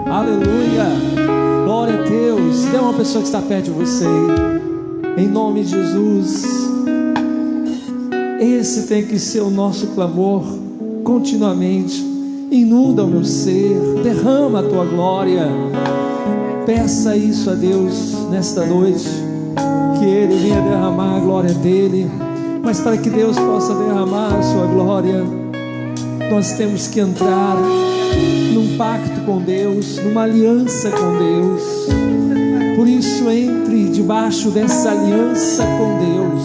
Aleluia. Glória a Deus. Dê uma pessoa que está perto de você. Em nome de Jesus. Esse tem que ser o nosso clamor continuamente. Inunda o meu ser. Derrama a tua glória. Peça isso a Deus nesta noite. Que Ele venha derramar a glória dEle. Mas para que Deus possa derramar a sua glória, nós temos que entrar num pacto com Deus, numa aliança com Deus. Por isso, entre debaixo dessa aliança com Deus.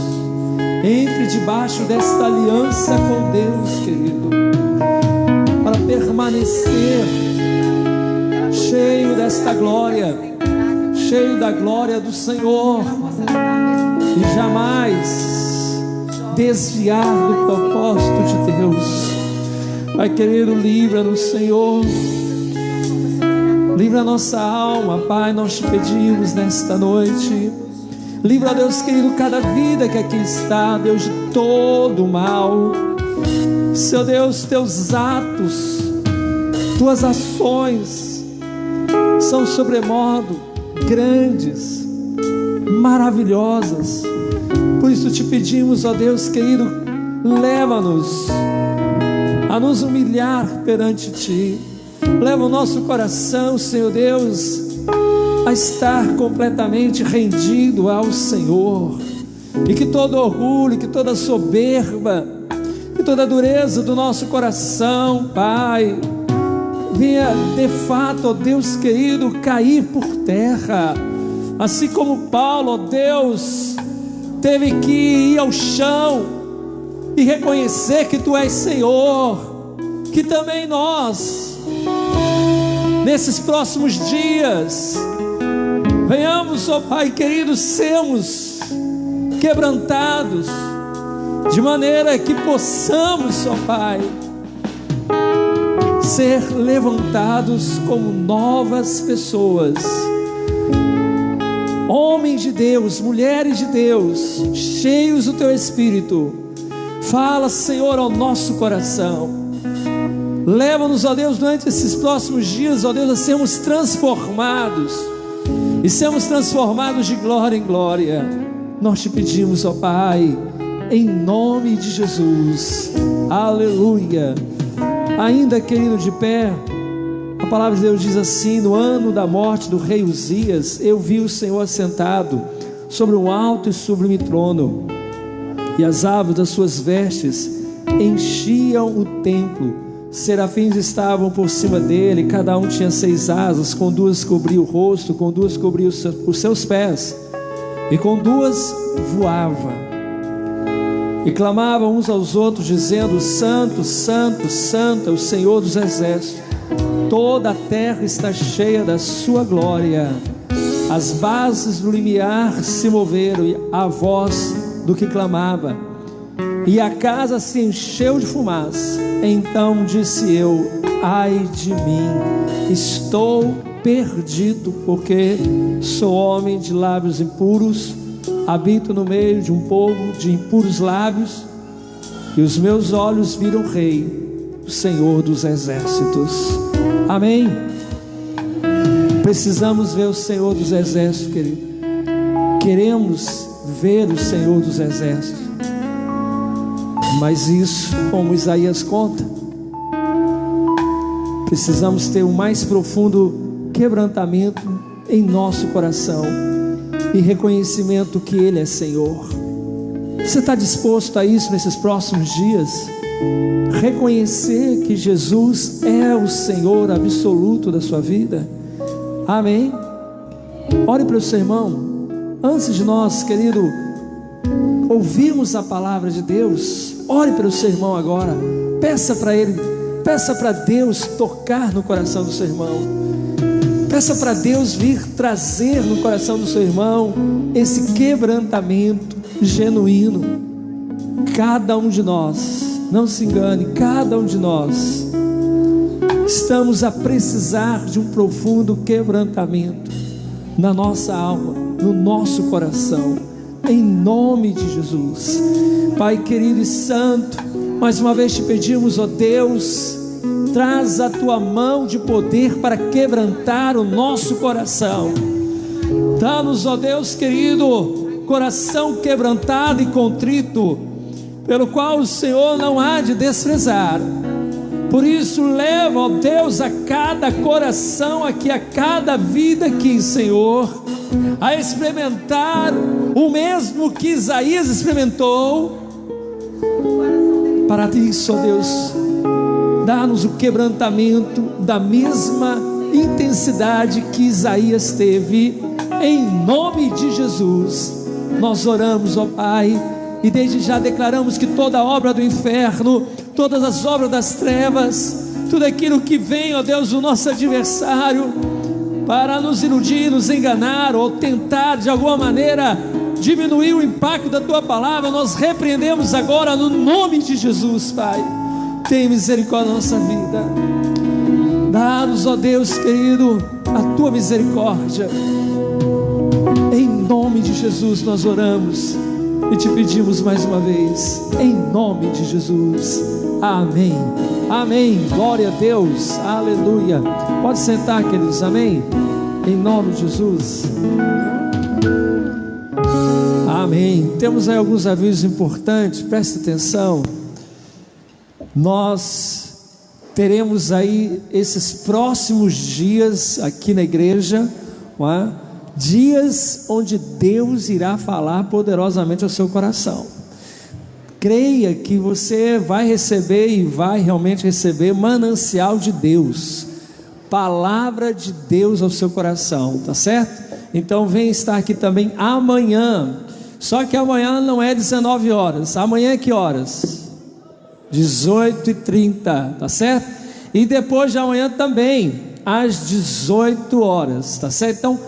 Entre debaixo desta aliança com Deus, querido, para permanecer cheio desta glória, cheio da glória do Senhor, e jamais desviar do propósito de Deus. Pai querido, livra-nos, Senhor, livra a nossa alma, Pai, nós te pedimos nesta noite. Livra, Deus querido, cada vida que aqui está, Deus, de todo o mal. Seu Deus, teus atos, tuas ações são sobremodo grandes, maravilhosas. Por isso te pedimos, ó Deus querido, leva-nos a nos humilhar perante Ti. Leva o nosso coração, Senhor Deus, a estar completamente rendido ao Senhor. E que todo orgulho, que toda soberba, que toda dureza do nosso coração, Pai, venha de fato, ó Deus querido, cair por terra. Assim como Paulo, ó Deus, teve que ir ao chão e reconhecer que Tu és Senhor, que também nós, nesses próximos dias, venhamos, ó Pai querido, sermos quebrantados, de maneira que possamos, ó Pai, ser levantados como novas pessoas, homens de Deus, mulheres de Deus, cheios do Teu Espírito. Fala, Senhor, ao nosso coração. Leva-nos, ó Deus, durante esses próximos dias, ó Deus, a sermos transformados, e sermos transformados de glória em glória. Nós te pedimos, ó Pai, em nome de Jesus. Aleluia. Ainda, querido, de pé, a palavra de Deus diz assim: no ano da morte do rei Uzias, eu vi o Senhor assentado sobre um alto e sublime trono, e as abas das suas vestes enchiam o templo. Serafins estavam por cima dele, cada um tinha 6 asas, com 2 cobria o rosto, com 2 cobria os seus pés, e com 2 voava, e clamavam uns aos outros, dizendo: Santo, Santo, Santo é o Senhor dos exércitos, toda a terra está cheia da sua glória. As bases do limiar se moveram à voz do que clamava, e a casa se encheu de fumaça. Então disse eu: ai de mim, estou perdido, porque sou homem de lábios impuros, habito no meio de um povo de impuros lábios, e os meus olhos viram o Rei, o Senhor dos exércitos. Amém. Precisamos ver o Senhor dos exércitos, querido. Queremos ver o Senhor dos exércitos, mas isso, como Isaías conta, precisamos ter o mais profundo quebrantamento em nosso coração e reconhecimento que Ele é Senhor. Você está disposto a isso nesses próximos dias? Reconhecer que Jesus é o Senhor absoluto da sua vida? Amém? Ore para o seu irmão. Antes de nós, querido, ouvirmos a palavra de Deus, ore para o seu irmão agora. Peça para ele, peça para Deus tocar no coração do seu irmão. Peça para Deus vir trazer no coração do seu irmão esse quebrantamento genuíno. Cada um de nós, não se engane, cada um de nós estamos a precisar de um profundo quebrantamento na nossa alma, no nosso coração, em nome de Jesus. Pai querido e santo, mais uma vez te pedimos, ó Deus, traz a tua mão de poder para quebrantar o nosso coração. Dá-nos, ó Deus querido, coração quebrantado e contrito, pelo qual o Senhor não há de desprezar. Por isso leva, ó Deus, a cada coração aqui, a cada vida aqui, Senhor, a experimentar o mesmo que Isaías experimentou. Para isso, ó Deus, dá-nos o quebrantamento da mesma intensidade que Isaías teve, em nome de Jesus. Nós oramos, ó Pai, e desde já declaramos que toda obra do inferno, todas as obras das trevas, tudo aquilo que vem, ó Deus, do nosso adversário, para nos iludir, nos enganar, ou tentar de alguma maneira diminuir o impacto da Tua palavra, nós repreendemos agora no nome de Jesus, Pai. Tem misericórdia da nossa vida. Dá-nos, ó Deus querido, a Tua misericórdia. Em nome de Jesus nós oramos e te pedimos mais uma vez, em nome de Jesus. Amém. Amém. Glória a Deus. Aleluia. Pode sentar, queridos. Amém. Em nome de Jesus. Amém. Temos aí alguns avisos importantes, preste atenção. Nós teremos aí esses próximos dias aqui na igreja, não é? Dias onde Deus irá falar poderosamente ao seu coração. Creia que você vai receber e vai realmente receber manancial de Deus, palavra de Deus ao seu coração, tá certo? Então vem estar aqui também amanhã. Só que amanhã não é 19 horas. Amanhã é que horas? 18h30, tá certo? E depois de amanhã também, às 18 horas, tá certo? Então,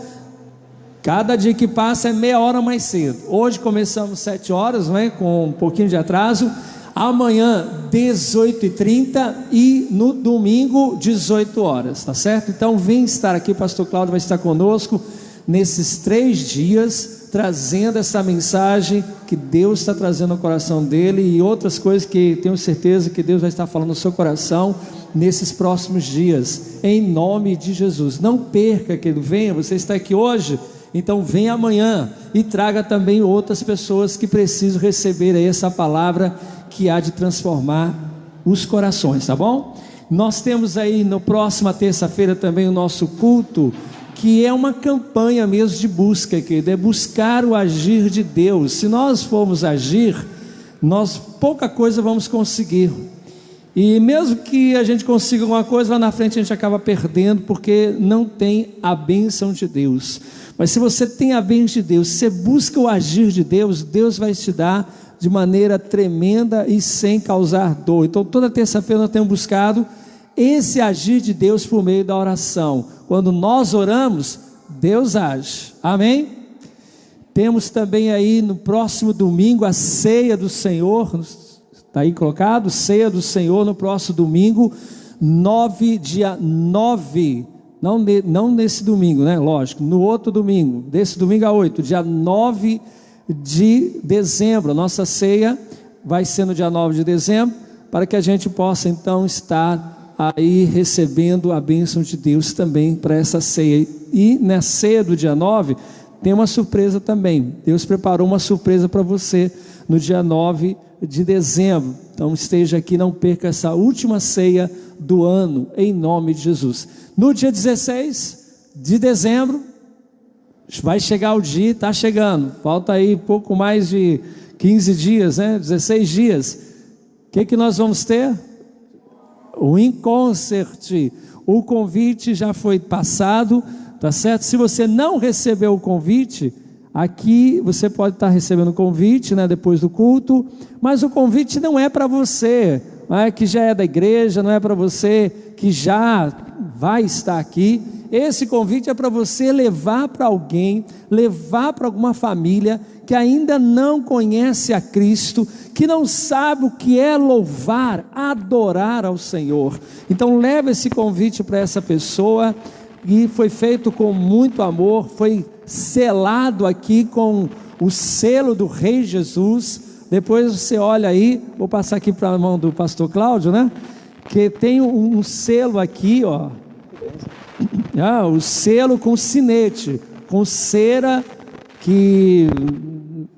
cada dia que passa é meia hora mais cedo. Hoje começamos 7 horas, não é? Com um pouquinho de atraso. Amanhã, 18h30 e no domingo, 18 horas, tá certo? Então, vem estar aqui, o pastor Cláudio vai estar conosco nesses 3 dias, trazendo essa mensagem que Deus está trazendo ao coração dele e outras coisas que tenho certeza que Deus vai estar falando no seu coração nesses próximos dias, em nome de Jesus. Não perca, que ele venha. Você está aqui hoje, então venha amanhã e traga também outras pessoas que precisam receber aí essa palavra que há de transformar os corações, tá bom? Nós temos aí na próxima terça-feira também o nosso culto, que é uma campanha mesmo de busca, querido, é buscar o agir de Deus. Se nós formos agir, nós pouca coisa vamos conseguir, e mesmo que a gente consiga alguma coisa, lá na frente a gente acaba perdendo, porque não tem a bênção de Deus. Mas se você tem a bênção de Deus, se você busca o agir de Deus, Deus vai te dar de maneira tremenda e sem causar dor. Então toda terça-feira nós temos buscado esse agir de Deus por meio da oração. Quando nós oramos, Deus age. Amém? Temos também aí no próximo domingo a ceia do Senhor. Está aí colocado, ceia do Senhor no próximo domingo, dia 9. Não nesse domingo, né? Lógico, no outro domingo, desse domingo a 8, dia 9 de dezembro. A nossa ceia vai ser no dia 9 de dezembro, para que a gente possa então estar aí recebendo a bênção de Deus também para essa ceia. E na ceia do dia 9 tem uma surpresa também. Deus preparou uma surpresa para você no dia 9 de dezembro. Então esteja aqui, não perca essa última ceia do ano, em nome de Jesus. No dia 16 de dezembro vai chegar o dia, está chegando, falta aí pouco mais de 15 dias, né? 16 dias. O que nós vamos ter? O InConcert. O convite já foi passado, tá certo? Se você não recebeu o convite, aqui você pode estar recebendo o convite, né, depois do culto, mas o convite não é para você, não é, que já é da igreja, não é para você que já vai estar aqui. Esse convite é para você levar para alguém, levar para alguma família que ainda não conhece a Cristo, que não sabe o que é louvar, adorar ao Senhor. Então leve esse convite para essa pessoa, e foi feito com muito amor, foi selado aqui com o selo do Rei Jesus. Depois você olha aí, vou passar aqui para a mão do pastor Cláudio, né? que tem um selo aqui, ó. O selo com sinete, com cera,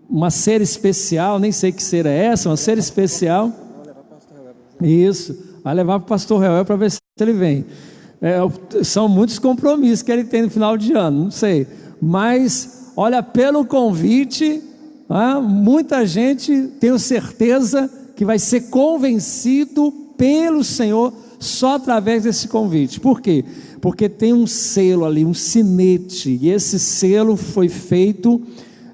uma cera especial, nem sei que cera é essa, uma cera especial. Isso, vai levar para o pastor Reuel para ver se ele vem. São muitos compromissos que ele tem no final de ano, não sei. Mas, olha, pelo convite, muita gente, tenho certeza, que vai ser convencido pelo Senhor só através desse convite. Por quê? Porque tem um selo ali, um sinete, e esse selo foi feito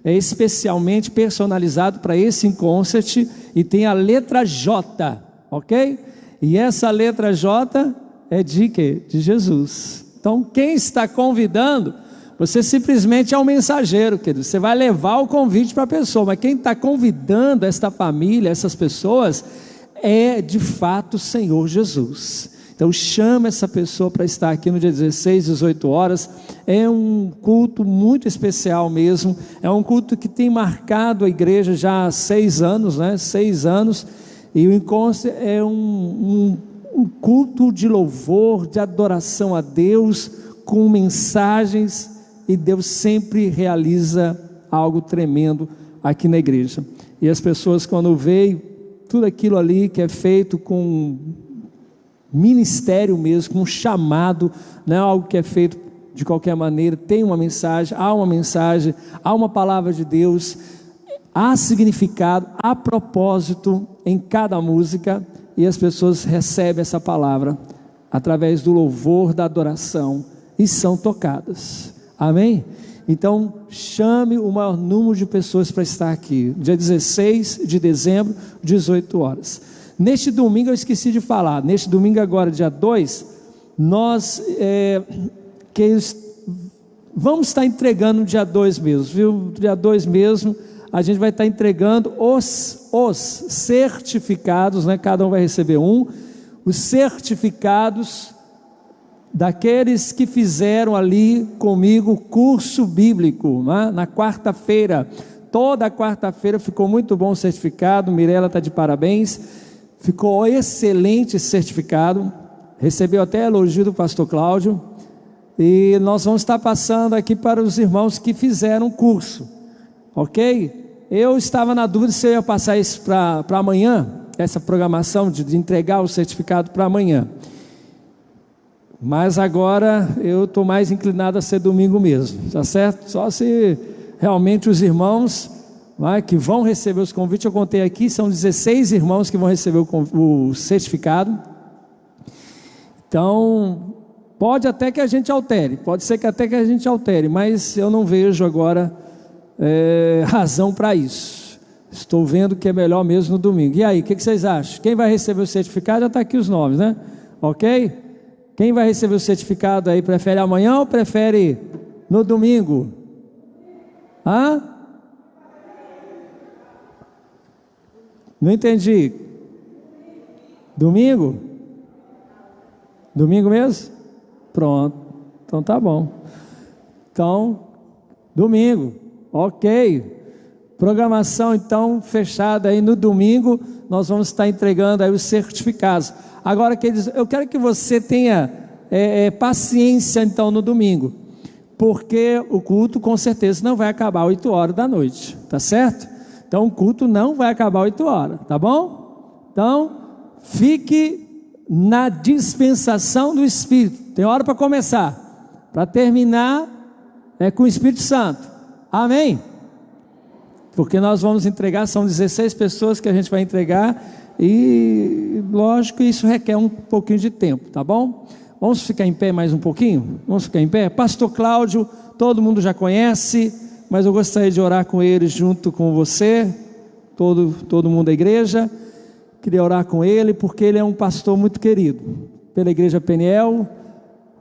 especialmente personalizado para esse in-concert, e tem a letra J, ok? E essa letra J é de quê? De Jesus. Então, quem está convidando, você simplesmente é um mensageiro, querido. Você vai levar o convite para a pessoa, mas quem está convidando esta família, essas pessoas, é de fato o Senhor Jesus. Então chama essa pessoa para estar aqui no dia 16, 18 horas, é um culto muito especial mesmo, é um culto que tem marcado a igreja já há 6 anos, 6 anos, e o encontro é um culto de louvor, de adoração a Deus, com mensagens, e Deus sempre realiza algo tremendo aqui na igreja, e as pessoas quando veem tudo aquilo ali que é feito com ministério mesmo, com um chamado, não é algo que é feito de qualquer maneira, tem uma mensagem, há uma palavra de Deus, há significado, há propósito em cada música, e as pessoas recebem essa palavra através do louvor, da adoração, e são tocadas, amém? Então chame o maior número de pessoas para estar aqui, dia 16 de dezembro, 18 horas. Neste domingo eu esqueci de falar, neste domingo agora, dia 2, nós vamos estar entregando no dia 2 mesmo, viu? Dia 2 mesmo, a gente vai estar entregando os certificados, cada um vai receber os certificados daqueles que fizeram ali comigo curso bíblico, na quarta-feira, toda quarta-feira ficou muito bom o certificado, Mirela está de parabéns, ficou excelente esse certificado, recebeu até elogio do pastor Cláudio, e nós vamos estar passando aqui para os irmãos que fizeram o curso, ok? Eu estava na dúvida se eu ia passar isso para amanhã, essa programação de entregar o certificado para amanhã, mas agora eu estou mais inclinado a ser domingo mesmo, tá certo? Só se realmente os irmãos que vão receber os convites, eu contei aqui, são 16 irmãos que vão receber o certificado, então pode até que a gente altere, pode ser que até que a gente altere, mas eu não vejo agora razão para isso, estou vendo que é melhor mesmo no domingo. E aí, o que vocês acham? Quem vai receber o certificado, já está aqui os nomes, ok? Quem vai receber o certificado aí, prefere amanhã ou prefere no domingo? Não entendi. Domingo? Domingo mesmo? Pronto, então tá bom. Então, domingo, ok. Programação então fechada aí no domingo, nós vamos estar entregando aí os certificados. Agora, eu quero que você tenha paciência então no domingo, porque o culto com certeza não vai acabar 8 horas da noite, tá certo? Então o culto não vai acabar 8 horas, tá bom? Então fique na dispensação do Espírito, tem hora para começar, para terminar com o Espírito Santo, amém? Porque nós vamos entregar, são 16 pessoas que a gente vai entregar, e lógico isso requer um pouquinho de tempo, tá bom? Vamos ficar em pé mais um pouquinho? Vamos ficar em pé? Pastor Cláudio, todo mundo já conhece, mas eu gostaria de orar com ele junto com você, todo mundo da igreja, queria orar com ele, porque ele é um pastor muito querido, pela igreja Peniel,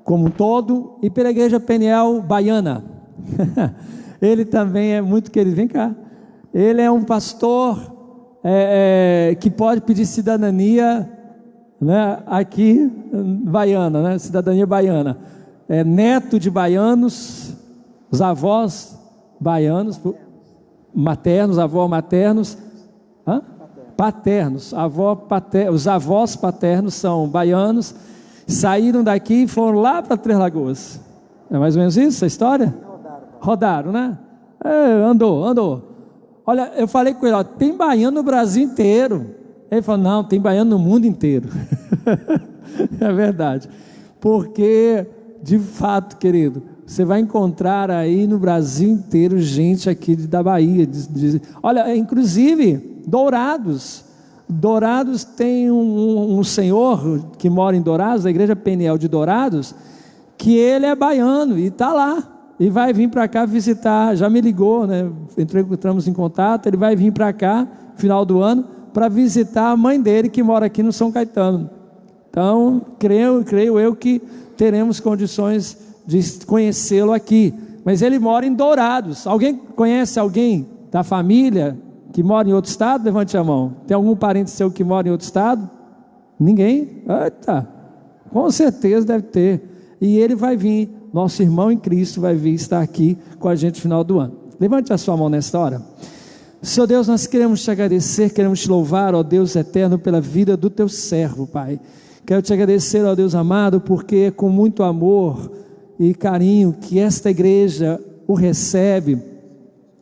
como um todo, e pela igreja Peniel Baiana, ele também é muito querido, vem cá, ele é um pastor que pode pedir cidadania, aqui baiana, cidadania baiana, neto de baianos, os avós baianos, maternos, avós maternos, paternos, os avós paternos são baianos, saíram daqui e foram lá para Três Lagoas. É mais ou menos isso a história? Rodaram, né? Andou. Olha, eu falei com ele, ó, tem baiano no Brasil inteiro. Ele falou, não, tem baiano no mundo inteiro. É verdade. Porque, de fato, querido, você vai encontrar aí no Brasil inteiro gente aqui da Bahia. Olha, inclusive, Dourados tem um senhor que mora em Dourados, a igreja Peniel de Dourados, que ele é baiano e está lá, e vai vir para cá visitar, já me ligou, né? Entramos em contato, ele vai vir para cá, final do ano, para visitar a mãe dele que mora aqui no São Caetano. Então, creio eu que teremos condições de conhecê-lo aqui, mas ele mora em Dourados. Alguém conhece alguém da família que mora em outro estado? Levante a mão. Tem algum parente seu que mora em outro estado? Ninguém? Eita, com certeza deve ter. E ele vai vir, nosso irmão em Cristo vai vir estar aqui com a gente no final do ano. Levante a sua mão nesta hora. Senhor Deus, nós queremos te agradecer, queremos te louvar, ó Deus eterno, pela vida do teu servo, Pai. Quero te agradecer, ó Deus amado, porque é com muito amor e carinho que esta igreja o recebe,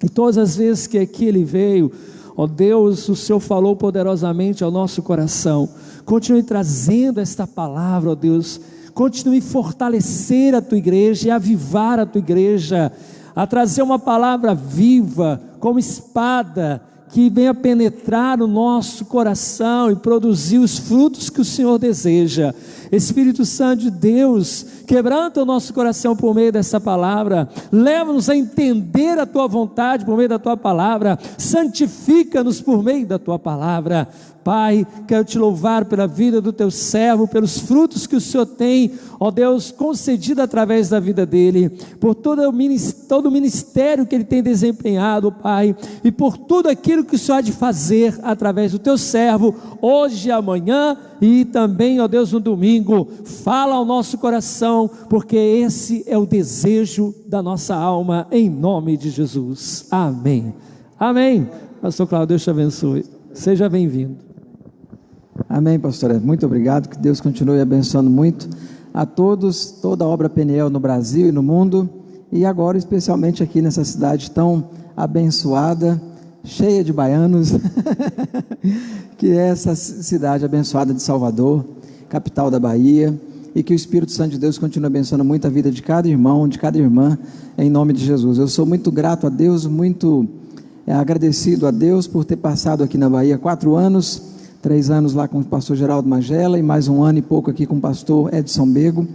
e todas as vezes que aqui ele veio, ó Deus, o Senhor falou poderosamente ao nosso coração. Continue trazendo esta palavra, ó Deus, continue a fortalecer a tua igreja e avivar a tua igreja, a trazer uma palavra viva, como espada, que venha penetrar o nosso coração e produzir os frutos que o Senhor deseja. Espírito Santo de Deus, quebranta o nosso coração por meio dessa palavra, leva-nos a entender a tua vontade por meio da tua palavra, santifica-nos por meio da tua palavra. Pai, quero te louvar pela vida do teu servo, pelos frutos que o Senhor tem, ó Deus, concedido através da vida dele, por todo o ministério que ele tem desempenhado, Pai, e por tudo aquilo que o Senhor há de fazer através do teu servo, hoje e amanhã, e também, ó Deus, no domingo. Fala ao nosso coração, porque esse é o desejo da nossa alma, em nome de Jesus. Amém. Amém. Pastor Cláudio, Deus te abençoe. Seja bem-vindo. Amém, pastor. Muito obrigado, que Deus continue abençoando muito a todos, toda a obra Peniel no Brasil e no mundo, e agora especialmente aqui nessa cidade tão abençoada, cheia de baianos, que é essa cidade abençoada de Salvador, capital da Bahia, e que o Espírito Santo de Deus continue abençoando muito a vida de cada irmão, de cada irmã, em nome de Jesus. Eu sou muito grato a Deus, muito agradecido a Deus por ter passado aqui na Bahia 4 anos, 3 anos lá com o pastor Geraldo Magela e mais 1 ano e pouco aqui com o pastor Edson Bego,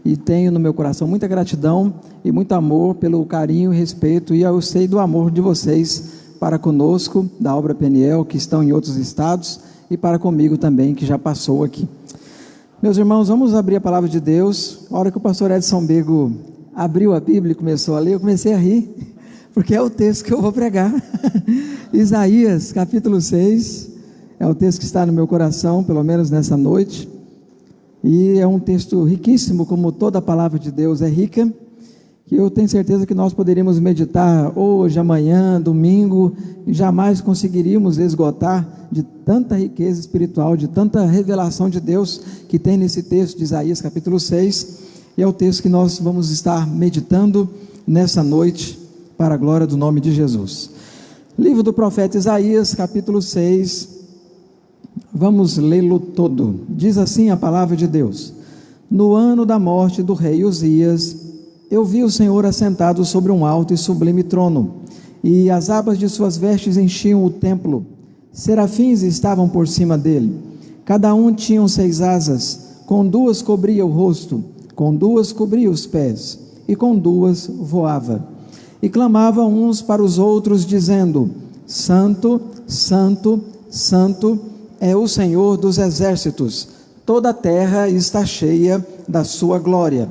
e tenho no meu coração muita gratidão e muito amor pelo carinho e respeito, e eu sei do amor de vocês para conosco, da obra Peniel, que estão em outros estados, e para comigo também, que já passou aqui. Meus irmãos, vamos abrir a palavra de Deus. A hora que o pastor Edson Bego abriu a Bíblia e começou a ler, eu comecei a rir, porque é o texto que eu vou pregar. Isaías capítulo 6, é o texto que está no meu coração, pelo menos nessa noite, e é um texto riquíssimo, como toda a palavra de Deus é rica, que eu tenho certeza que nós poderíamos meditar hoje, amanhã, domingo, e jamais conseguiríamos esgotar de tanta riqueza espiritual, de tanta revelação de Deus que tem nesse texto de Isaías capítulo 6, e é o texto que nós vamos estar meditando nessa noite, para a glória do nome de Jesus. Livro do profeta Isaías capítulo 6, vamos lê-lo todo. Diz assim a palavra de Deus: no ano da morte do rei Uzias, eu vi o Senhor assentado sobre um alto e sublime trono, e as abas de suas vestes enchiam o templo. Serafins estavam por cima dele, cada um tinha 6 asas, com 2 cobria o rosto, com 2 cobria os pés, e com 2 voava. E clamavam uns para os outros, dizendo: Santo, Santo, Santo é o Senhor dos exércitos, toda a terra está cheia da sua glória.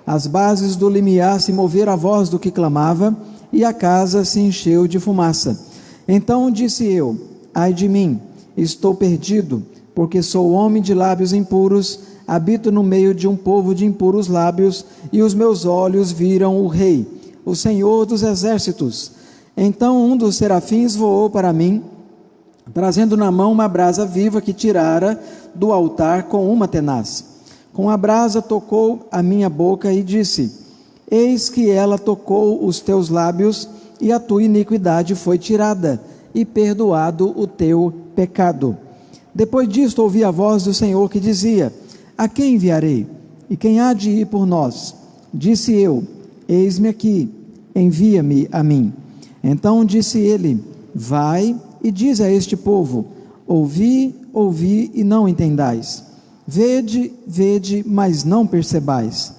As bases do limiar se moveram à voz do que clamava, e a casa se encheu de fumaça. Então disse eu: ai de mim, estou perdido, porque sou homem de lábios impuros, habito no meio de um povo de impuros lábios, e os meus olhos viram o Rei, o Senhor dos exércitos. Então um dos serafins voou para mim, trazendo na mão uma brasa viva que tirara do altar com uma tenaz. Com a brasa tocou a minha boca e disse: eis que ela tocou os teus lábios, e a tua iniquidade foi tirada, e perdoado o teu pecado. Depois disto ouvi a voz do Senhor que dizia: a quem enviarei? E quem há de ir por nós? Disse eu: eis-me aqui, envia-me a mim. Então disse ele: vai e diz a este povo: ouvi, ouvi e não entendais. Vede, vede, mas não percebais.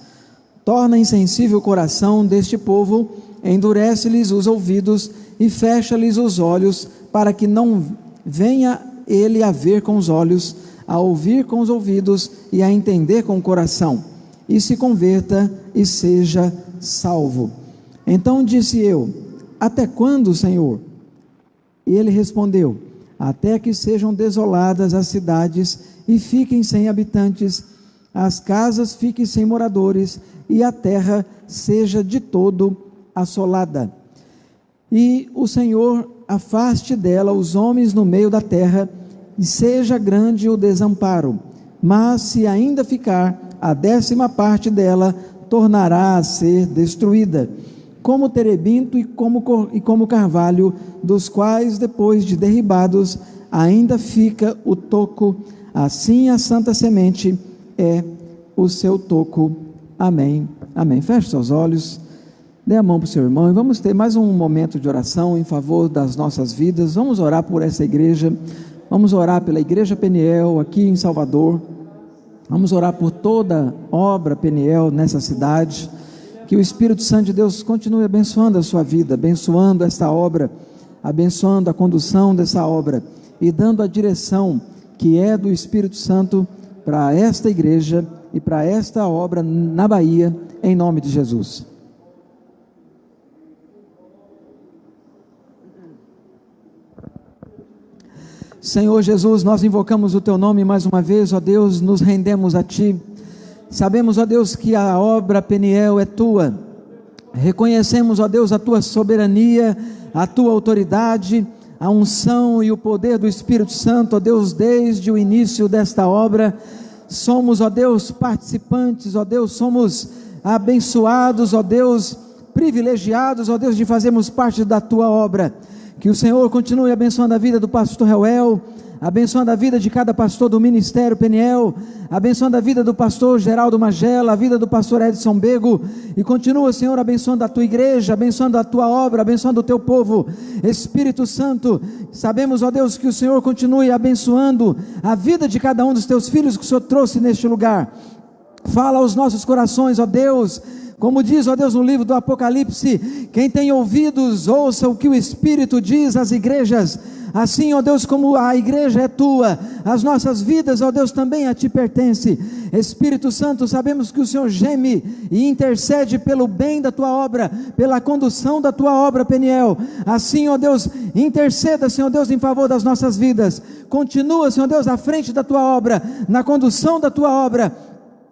Torna insensível o coração deste povo, endurece-lhes os ouvidos e fecha-lhes os olhos, para que não venha ele a ver com os olhos, a ouvir com os ouvidos e a entender com o coração, e se converta e seja salvo. Então disse eu: até quando, Senhor? E ele respondeu: até que sejam desoladas as cidades e fiquem sem habitantes, as casas fiquem sem moradores, e a terra seja de todo assolada. E o Senhor afaste dela os homens no meio da terra, e seja grande o desamparo. Mas se ainda ficar a 10ª parte dela, tornará a ser destruída, como terebinto e como carvalho, dos quais, depois de derribados, ainda fica o toco. Assim a santa semente é o seu toco. Amém, amém. Feche seus olhos, dê a mão para o seu irmão e vamos ter mais um momento de oração em favor das nossas vidas. Vamos orar por essa igreja, vamos orar pela Igreja Peniel aqui em Salvador, vamos orar por toda obra Peniel nessa cidade. Que o Espírito Santo de Deus continue abençoando a sua vida, abençoando esta obra, abençoando a condução dessa obra e dando a direção que é do Espírito Santo para esta igreja e para esta obra na Bahia, em nome de Jesus. Senhor Jesus, nós invocamos o Teu nome mais uma vez, ó Deus, nos rendemos a Ti. Sabemos, ó Deus, que a obra Peniel é Tua. Reconhecemos, ó Deus, a Tua soberania, a Tua autoridade, a unção e o poder do Espírito Santo, ó Deus, desde o início desta obra. Somos, ó Deus, participantes, ó Deus, somos abençoados, ó Deus, privilegiados, ó Deus, de fazermos parte da Tua obra. Que o Senhor continue abençoando a vida do pastor Reuel, abençoando a vida de cada pastor do Ministério Peniel, abençoando a vida do pastor Geraldo Magela, a vida do pastor Edson Bego, e continua, Senhor, abençoando a Tua igreja, abençoando a Tua obra, abençoando o Teu povo. Espírito Santo, sabemos, ó Deus, que o Senhor continue abençoando a vida de cada um dos Teus filhos que o Senhor trouxe neste lugar. Fala aos nossos corações, ó Deus, como diz, ó Deus, no livro do Apocalipse: quem tem ouvidos, ouça o que o Espírito diz às igrejas. Assim, ó Deus, como a igreja é Tua, as nossas vidas, ó Deus, também a Ti pertence. Espírito Santo, sabemos que o Senhor geme e intercede pelo bem da Tua obra, pela condução da Tua obra, Peniel. Assim, ó Deus, interceda, Senhor Deus, em favor das nossas vidas. Continua, Senhor Deus, à frente da Tua obra, na condução da Tua obra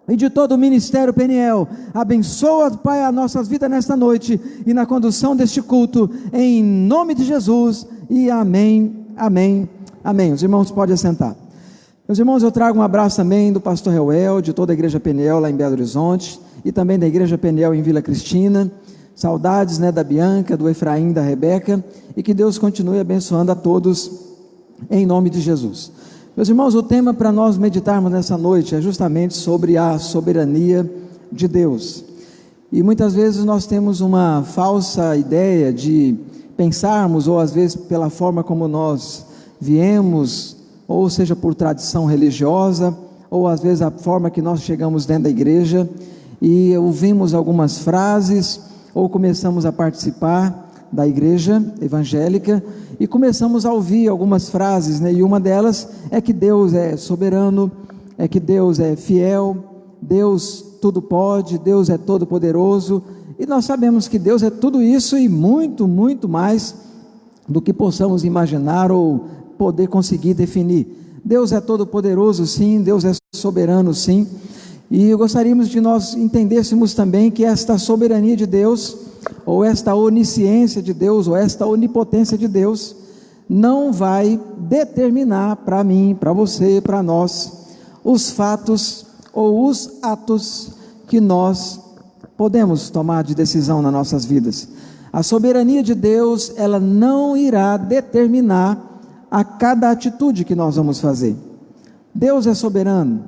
e de todo o Ministério Peniel. Abençoa, Pai, as nossas vidas nesta noite e na condução deste culto, em nome de Jesus, e amém, amém, amém. Os irmãos podem assentar. Meus irmãos, eu trago um abraço também do pastor Reuel, de toda a Igreja Peniel lá em Belo Horizonte, e também da Igreja Peniel em Vila Cristina. Saudades, da Bianca, do Efraim, da Rebeca, e que Deus continue abençoando a todos, em nome de Jesus. Meus irmãos, o tema para nós meditarmos nessa noite é justamente sobre a soberania de Deus. E muitas vezes nós temos uma falsa ideia de pensarmos, ou às vezes pela forma como nós viemos, ou seja por tradição religiosa, ou às vezes a forma que nós chegamos dentro da igreja, e ouvimos algumas frases, ou começamos a participar da igreja evangélica, e começamos a ouvir algumas frases, e uma delas é que Deus é soberano, é que Deus é fiel, Deus tudo pode, Deus é todo poderoso, e nós sabemos que Deus é tudo isso e muito, muito mais do que possamos imaginar ou poder conseguir definir. Deus é todo poderoso, sim, Deus é soberano, sim, e gostaríamos de nós entendêssemos também que esta soberania de Deus, ou esta onisciência de Deus, ou esta onipotência de Deus, não vai determinar para mim, para você, para nós, os fatos ou os atos que nós podemos tomar de decisão nas nossas vidas. A soberania de Deus, ela não irá determinar a cada atitude que nós vamos fazer. Deus é soberano,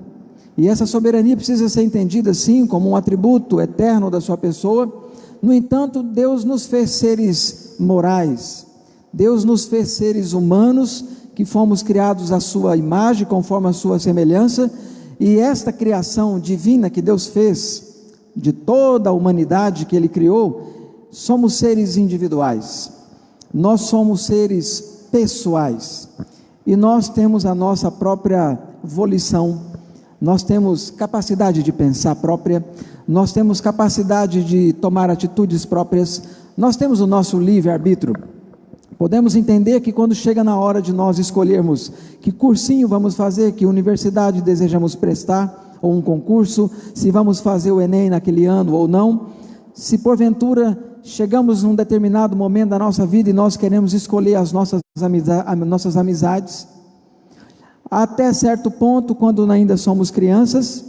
e essa soberania precisa ser entendida sim como um atributo eterno da sua pessoa. No entanto, Deus nos fez seres morais, Deus nos fez seres humanos, que fomos criados à sua imagem, conforme a sua semelhança, e esta criação divina que Deus fez, de toda a humanidade que Ele criou, somos seres individuais, nós somos seres pessoais, e nós temos a nossa própria volição, nós temos capacidade de pensar própria, nós temos capacidade de tomar atitudes próprias, nós temos o nosso livre-arbítrio. Podemos entender que quando chega na hora de nós escolhermos que cursinho vamos fazer, que universidade desejamos prestar, ou um concurso, se vamos fazer o Enem naquele ano ou não, se porventura chegamos num determinado momento da nossa vida e nós queremos escolher as nossas amizades, até certo ponto, quando ainda somos crianças,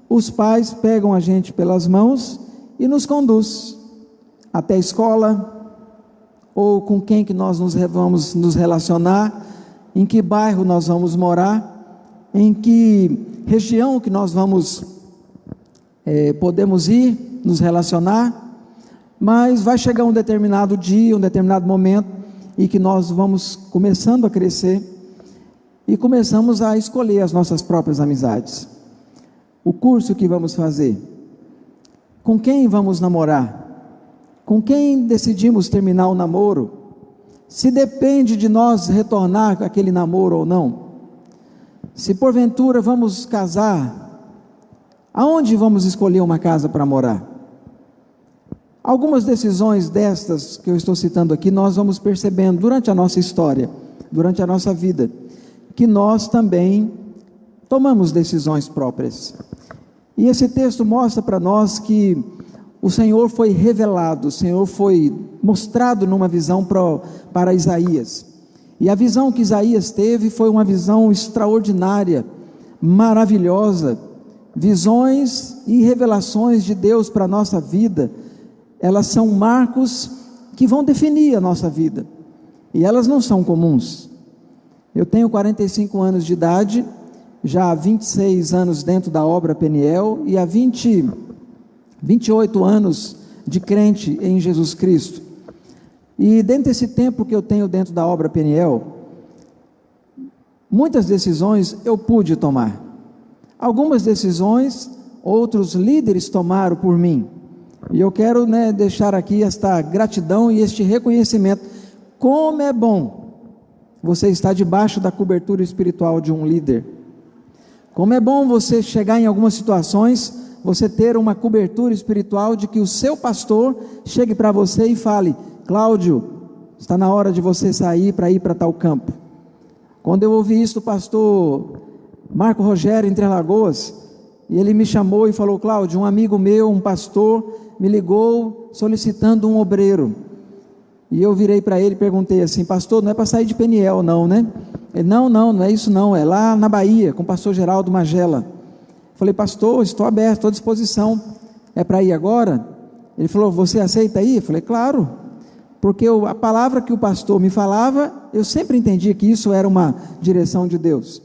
os pais pegam a gente pelas mãos e nos conduz até a escola, ou com quem que nós vamos nos relacionar, em que bairro nós vamos morar, em que região que nós podemos ir, nos relacionar, mas vai chegar um determinado dia, um determinado momento, em que nós vamos começando a crescer, e começamos a escolher as nossas próprias amizades, o curso que vamos fazer, com quem vamos namorar, com quem decidimos terminar o namoro, se depende de nós retornar com aquele namoro ou não, se porventura vamos casar, aonde vamos escolher uma casa para morar. Algumas decisões destas que eu estou citando aqui, nós vamos percebendo durante a nossa história, durante a nossa vida, que nós também tomamos decisões próprias, e esse texto mostra para nós que o Senhor foi revelado, o Senhor foi mostrado numa visão para Isaías, e a visão que Isaías teve foi uma visão extraordinária, maravilhosa, visões e revelações de Deus para a nossa vida, elas são marcos que vão definir a nossa vida, e elas não são comuns. Eu tenho 45 anos de idade, já há 26 anos dentro da obra Peniel, e há 28 anos de crente em Jesus Cristo, e dentro desse tempo que eu tenho dentro da obra Peniel, muitas decisões eu pude tomar, algumas decisões outros líderes tomaram por mim, e eu quero deixar aqui esta gratidão e este reconhecimento. Como é bom você estar debaixo da cobertura espiritual de um líder, como é bom você chegar em algumas situações, você ter uma cobertura espiritual de que o seu pastor chegue para você e fale: Cláudio, está na hora de você sair para ir para tal campo. Quando eu ouvi isso do pastor Marco Rogério em Três Lagoas, e ele me chamou e falou: Cláudio, um amigo meu, um pastor, me ligou solicitando um obreiro, e eu virei para ele e perguntei assim: pastor, não é para sair de Peniel não, né? Ele: não é isso não, é lá na Bahia, com o pastor Geraldo Magela. Falei: pastor, estou aberto, estou à disposição, é para ir agora? Ele falou: você aceita ir? Eu falei: claro, porque a palavra que o pastor me falava, eu sempre entendi que isso era uma direção de Deus.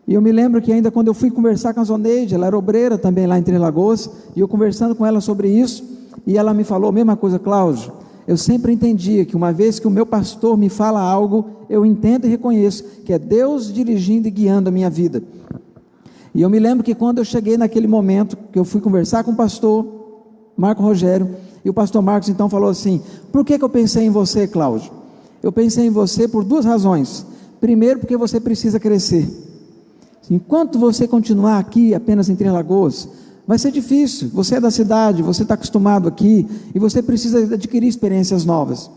E eu me lembro que ainda quando eu fui conversar com a Zoneide, ela era obreira também lá em Três Lagoas, e eu conversando com ela sobre isso, e ela me falou a mesma coisa: Cláudio, eu sempre entendia que uma vez que o meu pastor me fala algo, eu entendo e reconheço que é Deus dirigindo e guiando a minha vida. E eu me lembro que quando eu cheguei naquele momento, que eu fui conversar com o pastor Marco Rogério, e o pastor Marcos então falou assim: por que eu pensei em você, Cláudio? Eu pensei em você por duas razões. Primeiro, porque você precisa crescer. Enquanto você continuar aqui apenas em Três Lagoas, vai ser difícil. Você é da cidade, você está acostumado aqui, e você precisa adquirir experiências novas.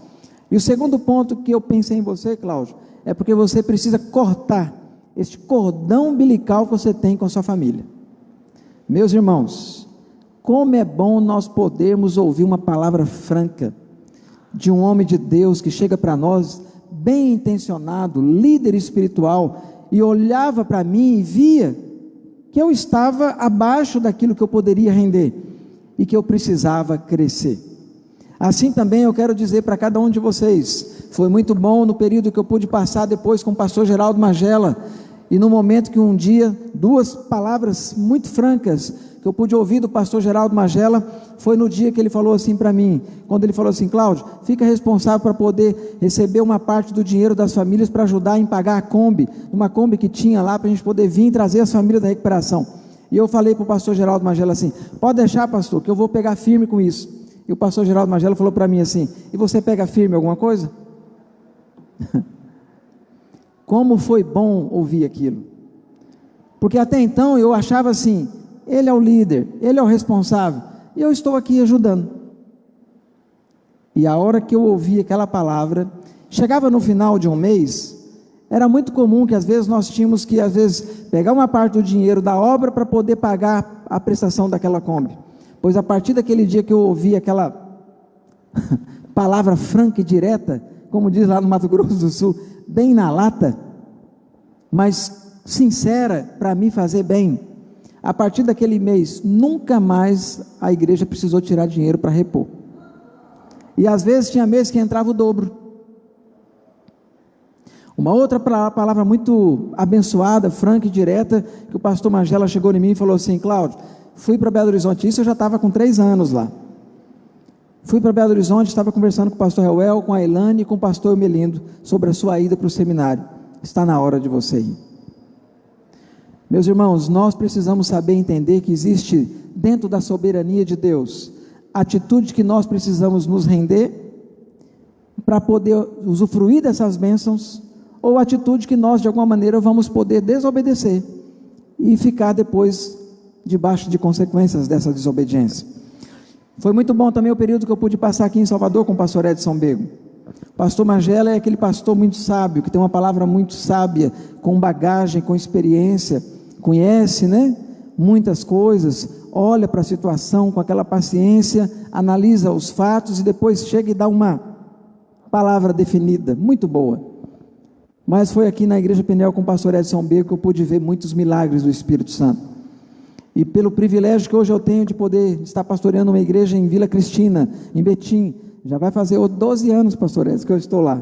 E o segundo ponto que eu pensei em você, Cláudio, é porque você precisa cortar este cordão umbilical que você tem com a sua família. Meus irmãos, como é bom nós podermos ouvir uma palavra franca de um homem de Deus que chega para nós bem intencionado, líder espiritual, e olhava para mim e via que eu estava abaixo daquilo que eu poderia render e que eu precisava crescer. Assim também eu quero dizer para cada um de vocês, foi muito bom no período que eu pude passar depois com o pastor Geraldo Magela, e no momento que um dia, duas palavras muito francas que eu pude ouvir do pastor Geraldo Magela, foi no dia que ele falou assim para mim, quando ele falou assim: Cláudio, fica responsável para poder receber uma parte do dinheiro das famílias para ajudar em pagar a Kombi, uma Kombi que tinha lá para a gente poder vir e trazer as famílias da recuperação. E eu falei para o pastor Geraldo Magela assim: pode deixar, pastor, que eu vou pegar firme com isso. E o pastor Geraldo Magela falou para mim assim: e você pega firme alguma coisa? Como foi bom ouvir aquilo, porque até então eu achava assim: ele é o líder, ele é o responsável, e eu estou aqui ajudando. E a hora que eu ouvi aquela palavra, chegava no final de um mês, era muito comum que às vezes nós tínhamos que pegar uma parte do dinheiro da obra para poder pagar a prestação daquela Kombi, pois a partir daquele dia que eu ouvi aquela palavra franca e direta, como diz lá no Mato Grosso do Sul, bem na lata, mas sincera, para me fazer bem, a partir daquele mês, nunca mais a igreja precisou tirar dinheiro para repor. E às vezes tinha mês que entrava o dobro. Uma outra palavra muito abençoada, franca e direta, que o pastor Magela chegou em mim e falou assim: Cláudio, fui para Belo Horizonte, isso eu já estava com 3 anos lá. Fui para Belo Horizonte, estava conversando com o pastor Reuel, com a Elane e com o pastor Melindo, sobre a sua ida para o seminário. Está na hora de você ir. Meus irmãos, nós precisamos saber entender que existe dentro da soberania de Deus, atitude que nós precisamos nos render para poder usufruir dessas bênçãos, ou atitude que nós de alguma maneira vamos poder desobedecer e ficar depois debaixo de consequências dessa desobediência. Foi muito bom também o período que eu pude passar aqui em Salvador com o pastor Edson Bego. O pastor Magela é aquele pastor muito sábio, que tem uma palavra muito sábia, com bagagem, com experiência, conhece, né, muitas coisas, olha para a situação com aquela paciência, analisa os fatos e depois chega e dá uma palavra definida, muito boa. Mas foi aqui na Igreja Peniel com o pastor Edson Bego que eu pude ver muitos milagres do Espírito Santo. E pelo privilégio que hoje eu tenho de poder estar pastoreando uma igreja em Vila Cristina, em Betim, já vai fazer 12 anos, pastor Edson, que eu estou lá.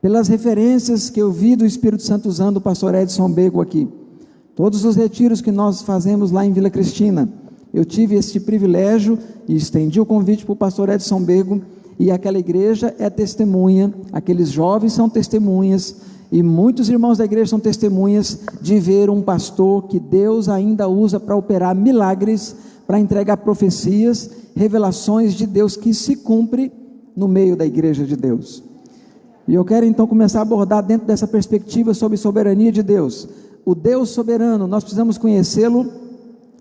Pelas referências que eu vi do Espírito Santo usando o pastor Edson Bego aqui, todos os retiros que nós fazemos lá em Vila Cristina, eu tive esse privilégio e estendi o convite para o pastor Edson Bego, e aquela igreja é testemunha, aqueles jovens são testemunhas, e muitos irmãos da igreja são testemunhas de ver um pastor que Deus ainda usa para operar milagres, para entregar profecias, revelações de Deus que se cumpre no meio da igreja de Deus. E eu quero então começar a abordar dentro dessa perspectiva sobre soberania de Deus. O Deus soberano, nós precisamos conhecê-lo.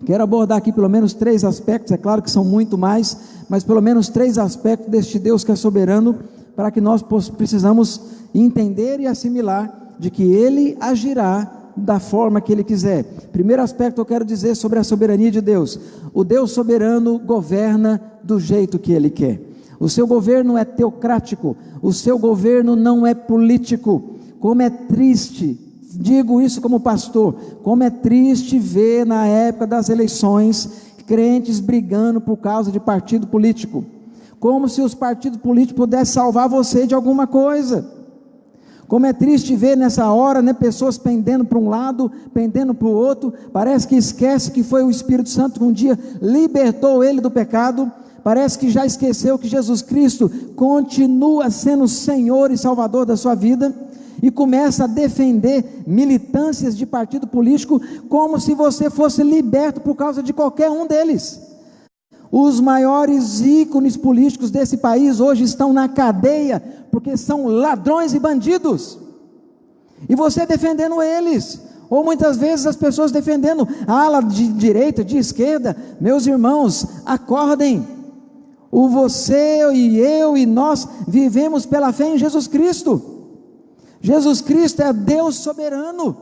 Quero abordar aqui pelo menos 3 aspectos, é claro que são muito mais, mas pelo menos 3 aspectos deste Deus que é soberano, para que nós precisamos entender e assimilar de que Ele agirá da forma que Ele quiser. Primeiro aspecto eu quero dizer sobre a soberania de Deus. O Deus soberano governa do jeito que Ele quer. O seu governo é teocrático, o seu governo não é político. Como é triste, digo isso como pastor, como é triste ver na época das eleições, crentes brigando por causa de partido político, como se os partidos políticos pudessem salvar você de alguma coisa. Como é triste ver nessa hora, né, pessoas pendendo para um lado, pendendo para o outro, parece que esquece que foi o Espírito Santo que um dia libertou ele do pecado, parece que já esqueceu que Jesus Cristo continua sendo o Senhor e Salvador da sua vida, e começa a defender militâncias de partido político, como se você fosse liberto por causa de qualquer um deles. Os maiores ícones políticos desse país hoje estão na cadeia, porque são ladrões e bandidos, e você defendendo eles, ou muitas vezes as pessoas defendendo a ala de direita, de esquerda. Meus irmãos, acordem, você e eu e nós vivemos pela fé em Jesus Cristo. Jesus Cristo é Deus soberano,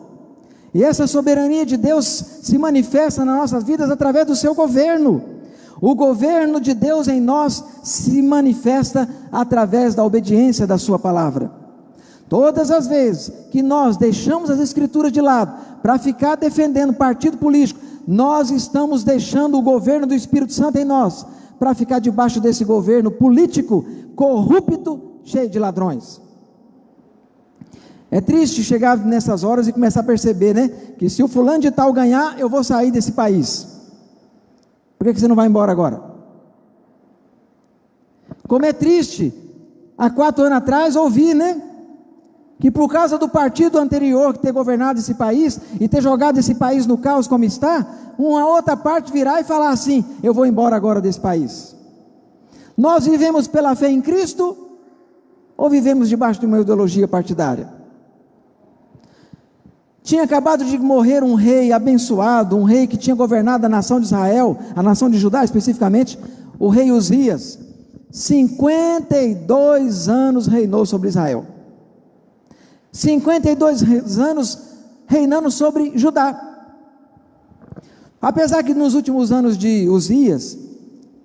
e essa soberania de Deus se manifesta nas nossas vidas através do seu governo. O governo de Deus em nós se manifesta através da obediência da sua palavra. Todas as vezes que nós deixamos as Escrituras de lado para ficar defendendo partido político, nós estamos deixando o governo do Espírito Santo em nós, para ficar debaixo desse governo político, corrupto, cheio de ladrões. É triste chegar nessas horas e começar a perceber, né, que se o fulano de tal ganhar, eu vou sair desse país. Por que você não vai embora agora? Como é triste, há 4 anos atrás, ouvir, né, que por causa do partido anterior que ter governado esse país, e ter jogado esse país no caos como está, uma outra parte virar e falar assim, eu vou embora agora desse país. Nós vivemos pela fé em Cristo, ou vivemos debaixo de uma ideologia partidária? Tinha acabado de morrer um rei abençoado, um rei que tinha governado a nação de Israel, a nação de Judá especificamente, o rei Uzias. 52 anos reinou sobre Israel. 52 anos reinando sobre Judá. Apesar que nos últimos anos de Uzias,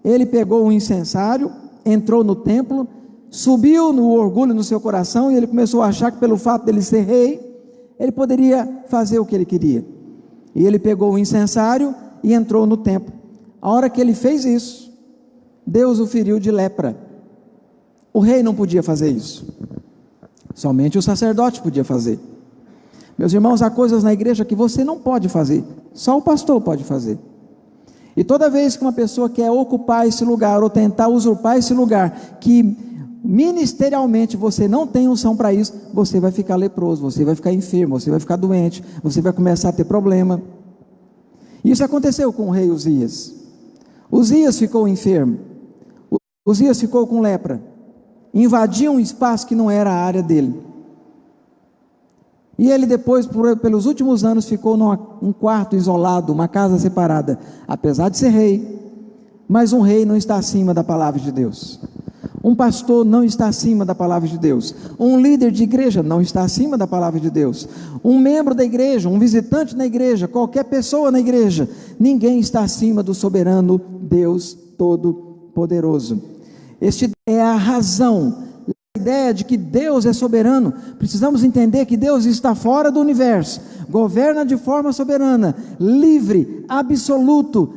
ele pegou um incensário, entrou no templo, subiu no orgulho no seu coração, e ele começou a achar que pelo fato dele ser rei, ele poderia fazer o que ele queria. E ele pegou o incensário e entrou no templo. A hora que ele fez isso, Deus o feriu de lepra. O rei não podia fazer isso. Somente o sacerdote podia fazer. Meus irmãos, há coisas na igreja que você não pode fazer. Só o pastor pode fazer. E toda vez que uma pessoa quer ocupar esse lugar, ou tentar usurpar esse lugar, que ministerialmente você não tem unção para isso, você vai ficar leproso, você vai ficar enfermo, você vai ficar doente, você vai começar a ter problema. Isso aconteceu com o rei Uzias. Uzias ficou enfermo, Uzias ficou com lepra, invadiu um espaço que não era a área dele, e ele depois, pelos últimos anos, ficou num quarto isolado, uma casa separada, apesar de ser rei. Mas um rei não está acima da palavra de Deus. Um pastor não está acima da palavra de Deus. Um líder de igreja não está acima da palavra de Deus. Um membro da igreja, um visitante na igreja, qualquer pessoa na igreja, ninguém está acima do soberano Deus Todo-Poderoso. Este é a razão, a ideia de que Deus é soberano. Precisamos entender que Deus está fora do universo, governa de forma soberana, livre, absoluto,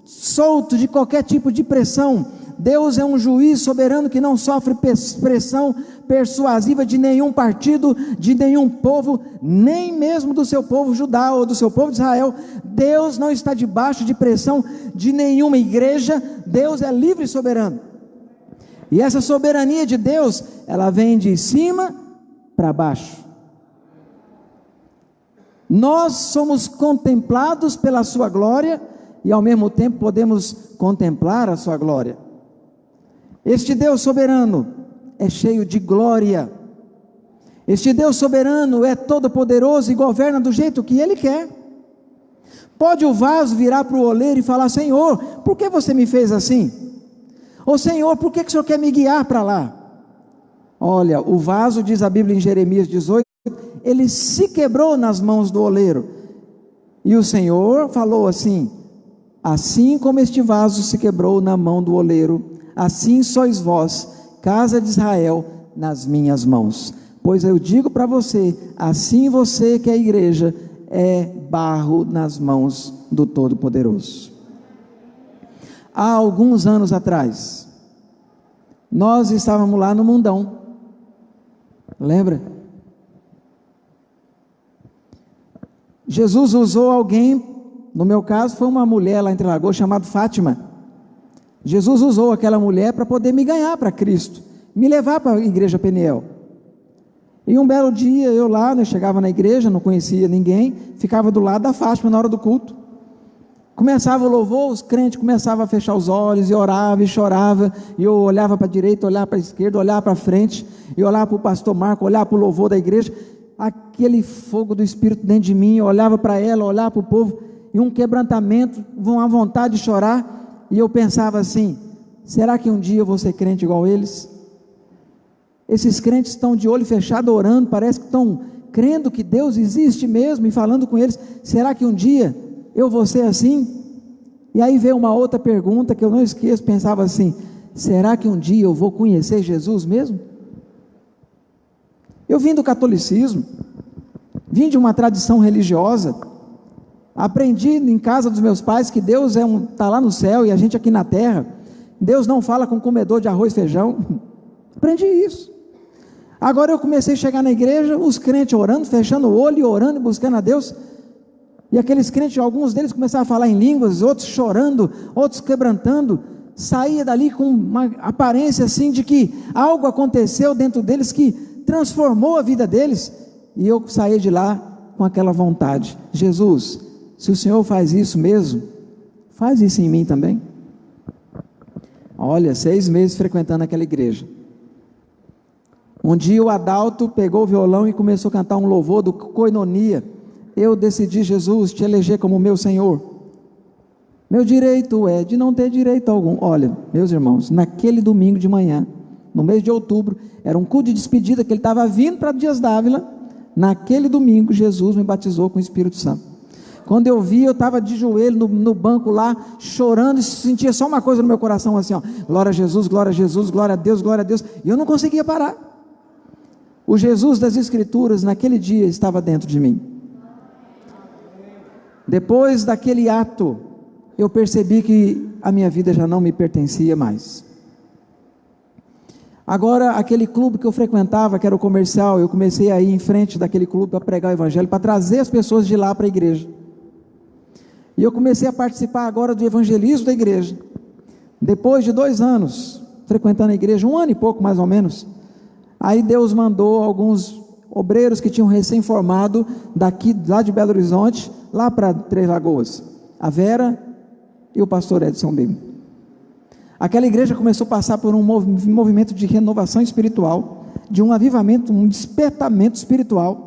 solto de qualquer tipo de pressão. Deus é um juiz soberano que não sofre pressão persuasiva de nenhum partido, de nenhum povo, nem mesmo do seu povo Judá ou do seu povo de Israel. Deus não está debaixo de pressão de nenhuma igreja. Deus é livre e soberano. E essa soberania de Deus, ela vem de cima para baixo. Nós somos contemplados pela sua glória e ao mesmo tempo podemos contemplar a sua glória. Este Deus soberano é cheio de glória. Este Deus soberano é todo poderoso e governa do jeito que Ele quer. Pode o vaso virar para o oleiro e falar: Senhor, por que você me fez assim? Ou Senhor, por que o Senhor quer me guiar para lá? Olha, o vaso, diz a Bíblia em Jeremias 18, ele se quebrou nas mãos do oleiro. E o Senhor falou assim: assim como este vaso se quebrou na mão do oleiro, assim sois vós, casa de Israel, nas minhas mãos. Pois eu digo para você, assim você que é a igreja, é barro nas mãos do Todo-Poderoso. Há alguns anos atrás, nós estávamos lá no mundão, lembra? Jesus usou alguém, no meu caso foi uma mulher lá em Lagoas chamada Fátima. Jesus usou aquela mulher para poder me ganhar para Cristo, me levar para a igreja Peniel. E um belo dia eu lá, né, chegava na igreja, não conhecia ninguém, ficava do lado da Fátima na hora do culto. Começava o louvor, os crentes começavam a fechar os olhos, e orava e chorava, e eu olhava para a direita, olhava para a esquerda, olhava para frente, e olhava para o pastor Marco, olhava para o louvor da igreja, aquele fogo do Espírito dentro de mim, eu olhava para ela, olhava para o povo, e um quebrantamento, uma vontade de chorar. E eu pensava assim: será que um dia eu vou ser crente igual eles? Esses crentes estão de olho fechado orando, parece que estão crendo que Deus existe mesmo e falando com eles. Será que um dia eu vou ser assim? E aí veio uma outra pergunta que eu não esqueço, pensava assim: será que um dia eu vou conhecer Jesus mesmo? Eu vim do catolicismo, vim de uma tradição religiosa, aprendi em casa dos meus pais que Deus está lá no céu e a gente aqui na terra. Deus não fala com comedor de arroz e feijão. Aprendi isso. Agora eu comecei a chegar na igreja, os crentes orando, fechando o olho e orando e buscando a Deus. E aqueles crentes, alguns deles começaram a falar em línguas, outros chorando, outros quebrantando. Saía dali com uma aparência assim de que algo aconteceu dentro deles que transformou a vida deles. E eu saí de lá com aquela vontade: Jesus, se o Senhor faz isso mesmo, faz isso em mim também. Olha, 6 meses frequentando aquela igreja. Um dia o Adalto pegou o violão e começou a cantar um louvor do Koinonia. Eu decidi, Jesus, te eleger como meu Senhor. Meu direito é de não ter direito algum. Olha, meus irmãos, naquele domingo de manhã, no mês de outubro, era um culto de despedida que ele estava vindo para Dias d'Ávila. Naquele domingo, Jesus me batizou com o Espírito Santo. Quando eu vi, eu estava de joelho no banco lá, chorando, e sentia só uma coisa no meu coração, assim, ó: glória a Jesus, glória a Jesus, glória a Deus, glória a Deus. E eu não conseguia parar. O Jesus das Escrituras, naquele dia, estava dentro de mim. Depois daquele ato, eu percebi que a minha vida já não me pertencia mais. Agora, aquele clube que eu frequentava, que era o comercial, eu comecei a ir em frente daquele clube para pregar o evangelho, para trazer as pessoas de lá para a igreja. E eu comecei a participar agora do evangelismo da igreja. Depois de 2 anos frequentando a igreja, 1 ano e pouco mais ou menos, aí Deus mandou alguns obreiros que tinham recém-formado lá de Belo Horizonte, lá para Três Lagoas, a Vera e o pastor Edson Bim. Aquela igreja começou a passar por um movimento de renovação espiritual, de um avivamento, um despertamento espiritual.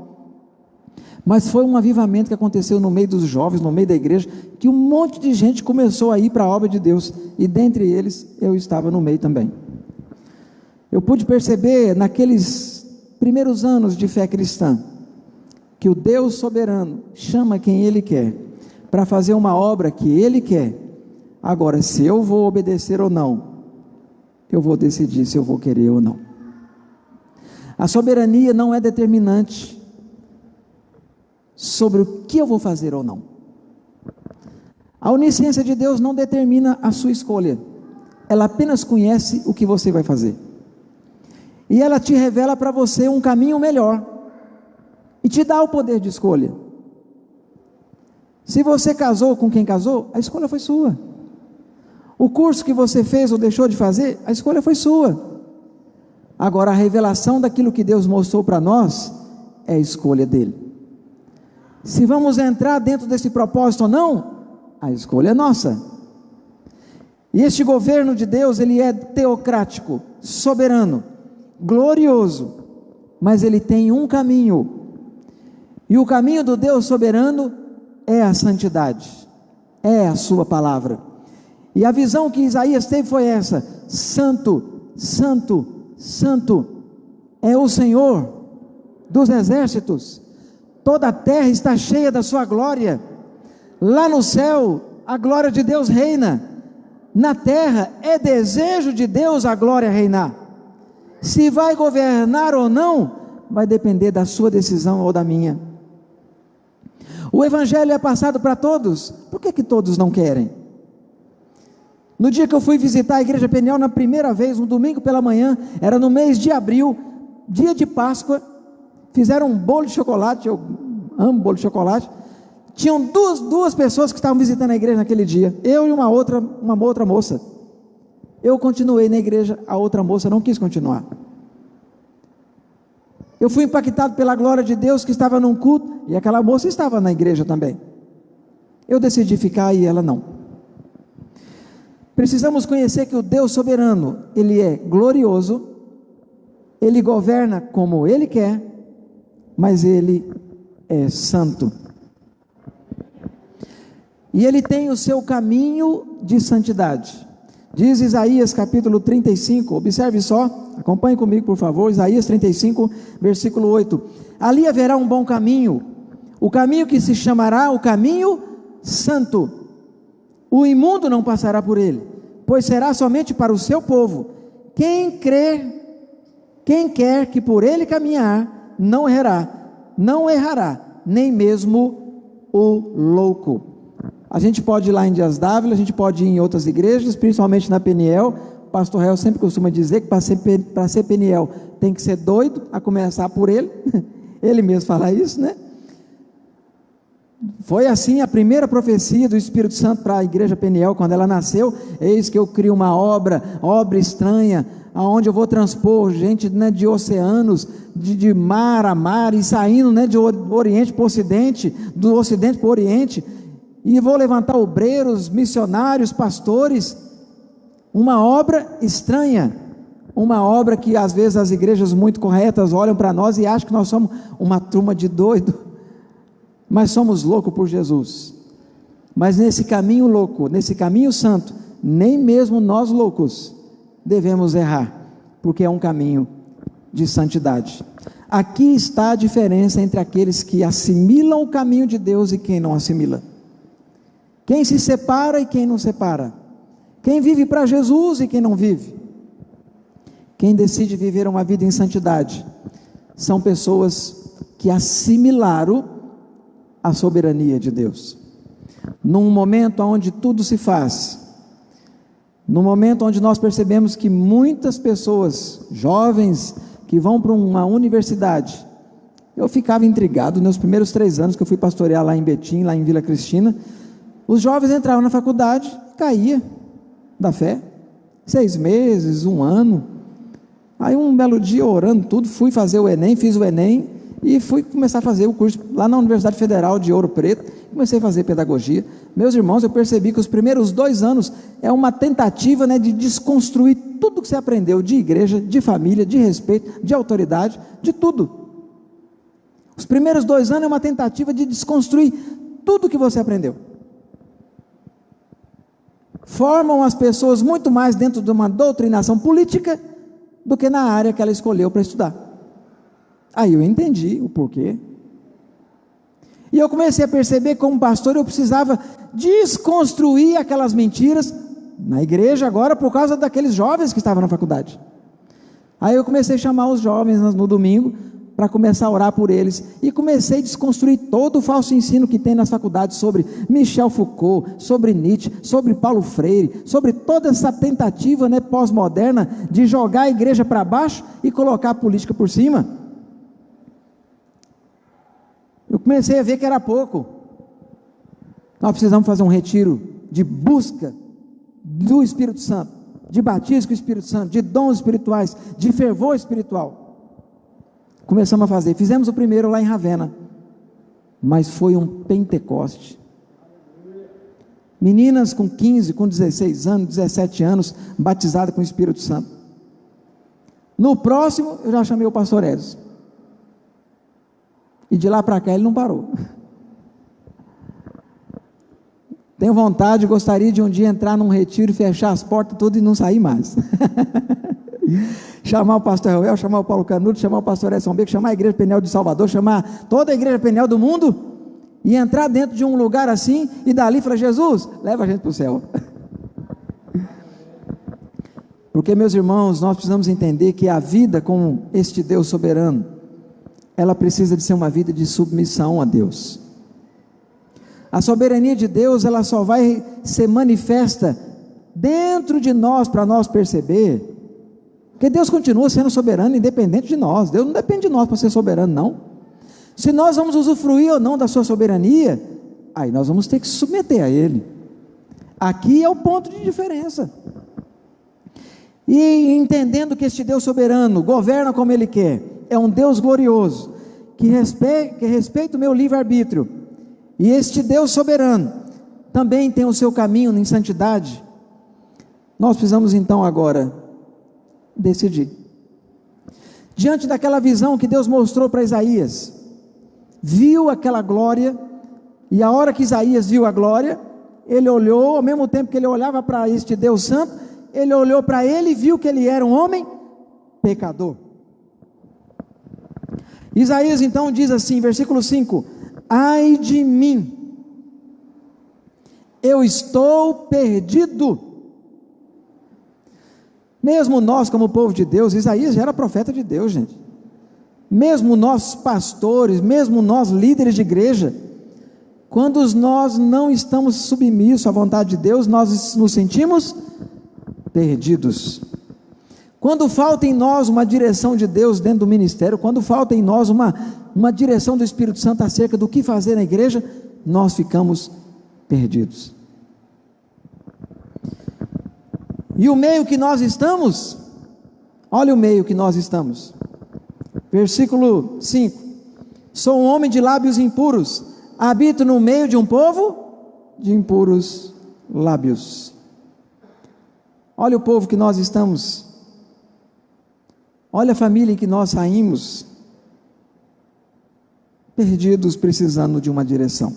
Mas foi um avivamento que aconteceu no meio dos jovens, no meio da igreja, que um monte de gente começou a ir para a obra de Deus, e dentre eles eu estava no meio também. Eu pude perceber naqueles primeiros anos de fé cristã, que o Deus soberano chama quem Ele quer, para fazer uma obra que Ele quer. Agora, se eu vou obedecer ou não, eu vou decidir se eu vou querer ou não. A soberania não é determinante sobre o que eu vou fazer ou não. A onisciência de Deus não determina a sua escolha, ela apenas conhece o que você vai fazer, e ela te revela para você um caminho melhor, e te dá o poder de escolha. Se você casou com quem casou, a escolha foi sua. O curso que você fez ou deixou de fazer, a escolha foi sua. Agora, a revelação daquilo que Deus mostrou para nós, é a escolha dele. Se vamos entrar dentro desse propósito ou não, a escolha é nossa. E este governo de Deus, ele é teocrático, soberano, glorioso, mas ele tem um caminho, e o caminho do Deus soberano é a santidade, é a sua palavra. E a visão que Isaías teve foi essa: santo, santo, santo é o Senhor dos exércitos, toda a terra está cheia da sua glória. Lá no céu a glória de Deus reina, na terra é desejo de Deus a glória reinar. Se vai governar ou não, vai depender da sua decisão ou da minha. O evangelho é passado para todos, por que todos não querem? No dia que eu fui visitar a igreja Peniel na primeira vez, um domingo pela manhã, era no mês de abril, dia de Páscoa, fizeram um bolo de chocolate, eu amo bolo de chocolate. Tinham duas pessoas que estavam visitando a igreja naquele dia, eu e uma outra moça. Eu continuei na igreja, a outra moça não quis continuar. Eu fui impactado pela glória de Deus que estava num culto, e aquela moça estava na igreja também. Eu decidi ficar e ela não. Precisamos conhecer que o Deus soberano, Ele é glorioso, Ele governa como Ele quer, mas Ele é santo. E Ele tem o seu caminho de santidade. Diz Isaías capítulo 35, observe só, acompanhe comigo por favor, Isaías 35, versículo 8. Ali haverá um bom caminho, o caminho que se chamará o caminho santo. O imundo não passará por ele, pois será somente para o seu povo. Quem quer que por ele caminhar, não errará, nem mesmo o louco. A gente pode ir lá em Dias Dávila, a gente pode ir em outras igrejas, principalmente na Peniel. O pastor Hel sempre costuma dizer que para ser Peniel tem que ser doido, a começar por ele. Ele mesmo fala isso, né? Foi assim a primeira profecia do Espírito Santo para a igreja Peniel, quando ela nasceu: eis que eu crio uma obra estranha, aonde eu vou transpor gente, né, de oceanos, de mar a mar, e saindo, né, de oriente para o ocidente, do ocidente para o oriente, e vou levantar obreiros, missionários, pastores. Uma obra estranha, uma obra que às vezes as igrejas muito corretas olham para nós e acham que nós somos uma turma de doido, mas somos loucos por Jesus. Mas nesse caminho louco, nesse caminho santo, nem mesmo nós loucos devemos errar, porque é um caminho de santidade. Aqui está a diferença entre aqueles que assimilam o caminho de Deus e quem não assimila. Quem se separa e quem não separa. Quem vive para Jesus e quem não vive. Quem decide viver uma vida em santidade são pessoas que assimilaram a soberania de Deus. Num momento onde tudo se faz, no momento onde nós percebemos que muitas pessoas, jovens, que vão para uma universidade, eu ficava intrigado nos primeiros 3 anos que eu fui pastorear lá em Betim, lá em Vila Cristina. Os jovens entravam na faculdade, caía da fé, 6 meses, 1 ano, aí um belo dia orando tudo, fui fazer o Enem, fiz o Enem, e fui começar a fazer o curso lá na Universidade Federal de Ouro Preto, comecei a fazer pedagogia. Meus irmãos, eu percebi que os primeiros 2 anos é uma tentativa, né, de desconstruir tudo que você aprendeu de igreja, de família, de respeito, de autoridade, de tudo. Os primeiros 2 anos é uma tentativa de desconstruir tudo que você aprendeu. Formam as pessoas muito mais dentro de uma doutrinação política do que na área que ela escolheu para estudar. Aí eu entendi o porquê. E eu comecei a perceber que como pastor eu precisava desconstruir aquelas mentiras na igreja agora por causa daqueles jovens que estavam na faculdade. Aí eu comecei a chamar os jovens no domingo para começar a orar por eles, e comecei a desconstruir todo o falso ensino que tem nas faculdades sobre Michel Foucault, sobre Nietzsche, sobre Paulo Freire, sobre toda essa tentativa, né, pós-moderna de jogar a igreja para baixo e colocar a política por cima. Eu comecei a ver que era pouco. Nós precisamos fazer um retiro de busca do Espírito Santo, de batismo com o Espírito Santo, de dons espirituais, de fervor espiritual. Começamos a fazer, fizemos o primeiro lá em Ravenna, mas foi um Pentecoste. Meninas com 15, com 16 anos, 17 anos, batizadas com o Espírito Santo. No próximo, eu já chamei o pastor Edson. E de lá para cá ele não parou. Tenho vontade, gostaria de um dia entrar num retiro e fechar as portas tudo e não sair mais. Chamar o pastor Roel, chamar o Paulo Canudo, chamar o pastor Edson Beco, chamar a igreja Peniel de Salvador, chamar toda a igreja Peniel do mundo e entrar dentro de um lugar assim e dali falar: Jesus, leva a gente para o céu. Porque, meus irmãos, nós precisamos entender que a vida com este Deus soberano, ela precisa de ser uma vida de submissão a Deus. A soberania de Deus, ela só vai ser manifesta dentro de nós, para nós perceber, porque Deus continua sendo soberano, independente de nós. Deus não depende de nós para ser soberano, não. Se nós vamos usufruir ou não da sua soberania, aí nós vamos ter que se submeter a Ele. Aqui é o ponto de diferença. E entendendo que este Deus soberano governa como Ele quer, é um Deus glorioso, que respeita o meu livre-arbítrio, e este Deus soberano também tem o seu caminho em santidade. Nós precisamos então agora decidir. Diante daquela visão que Deus mostrou para Isaías, viu aquela glória, e a hora que Isaías viu a glória, ele olhou, ao mesmo tempo que ele olhava para este Deus santo, ele olhou para ele e viu que ele era um homem pecador. Isaías então diz assim, versículo 5: ai de mim, eu estou perdido. Mesmo nós como povo de Deus, Isaías já era profeta de Deus, gente. mesmo nós pastores, mesmo nós líderes de igreja, quando nós não estamos submissos à vontade de Deus, nós nos sentimos perdidos. Quando falta em nós uma direção de Deus dentro do ministério, quando falta em nós uma direção do Espírito Santo acerca do que fazer na igreja, nós ficamos perdidos. E o meio que nós estamos, olha o meio que nós estamos. Versículo 5: sou um homem de lábios impuros, habito no meio de um povo de impuros lábios. Olha o povo que nós estamos, olha a família em que nós saímos, perdidos, precisando de uma direção.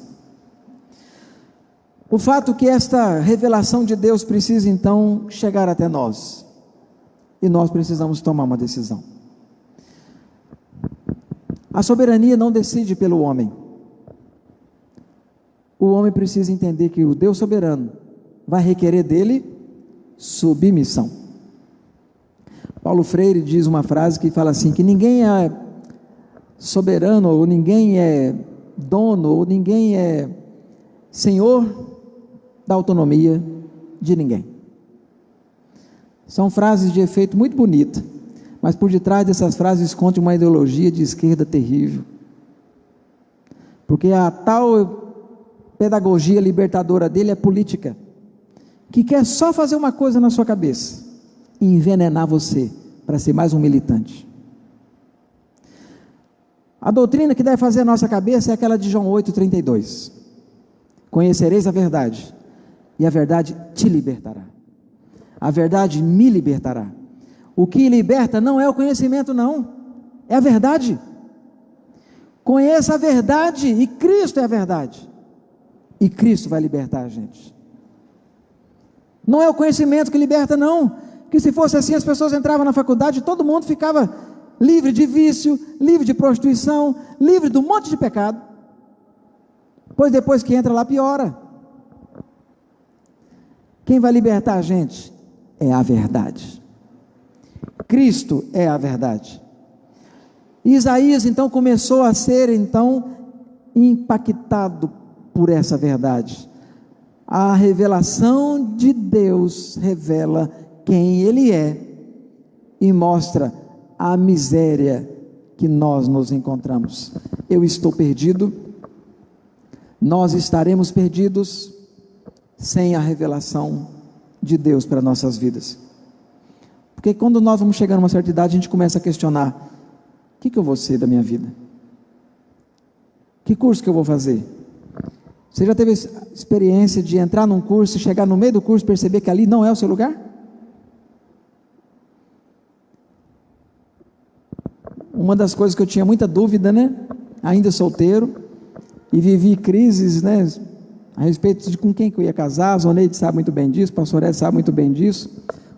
O fato que esta revelação de Deus precisa então chegar até nós, e nós precisamos tomar uma decisão. A soberania não decide pelo homem. O homem precisa entender que o Deus soberano vai requerer dele submissão. Paulo Freire diz uma frase que fala assim, que ninguém é soberano, ou ninguém é dono, ou ninguém é senhor da autonomia de ninguém. São frases de efeito muito bonita, mas por detrás dessas frases esconde uma ideologia de esquerda terrível, porque a tal pedagogia libertadora dele é política, que quer só fazer uma coisa na sua cabeça, envenenar você, para ser mais um militante. A doutrina que deve fazer a nossa cabeça é aquela de João 8,32, conhecereis a verdade, e a verdade te libertará, a verdade me libertará. O que liberta não é o conhecimento, não, é a verdade. Conheça a verdade, e Cristo é a verdade, e Cristo vai libertar a gente. Não é o conhecimento que liberta, não, que se fosse assim as pessoas entravam na faculdade e todo mundo ficava livre de vício, livre de prostituição, livre de um monte de pecado, pois depois que entra lá piora. Quem vai libertar a gente é a verdade. Cristo é a verdade. Isaías então começou a ser então impactado por essa verdade. A revelação de Deus revela quem Ele é e mostra a miséria que nós nos encontramos. Eu estou perdido, nós estaremos perdidos sem a revelação de Deus para nossas vidas. Porque quando nós vamos chegar a uma certa idade, a gente começa a questionar: o que eu vou ser da minha vida? Que curso que eu vou fazer? Você já teve experiência de entrar num curso, chegar no meio do curso e perceber que ali não é o seu lugar? Uma das coisas que eu tinha muita dúvida, né? Ainda solteiro, e vivi crises, né? A respeito de com quem que eu ia casar. A Zoneide sabe muito bem disso, o pastor Ed sabe muito bem disso.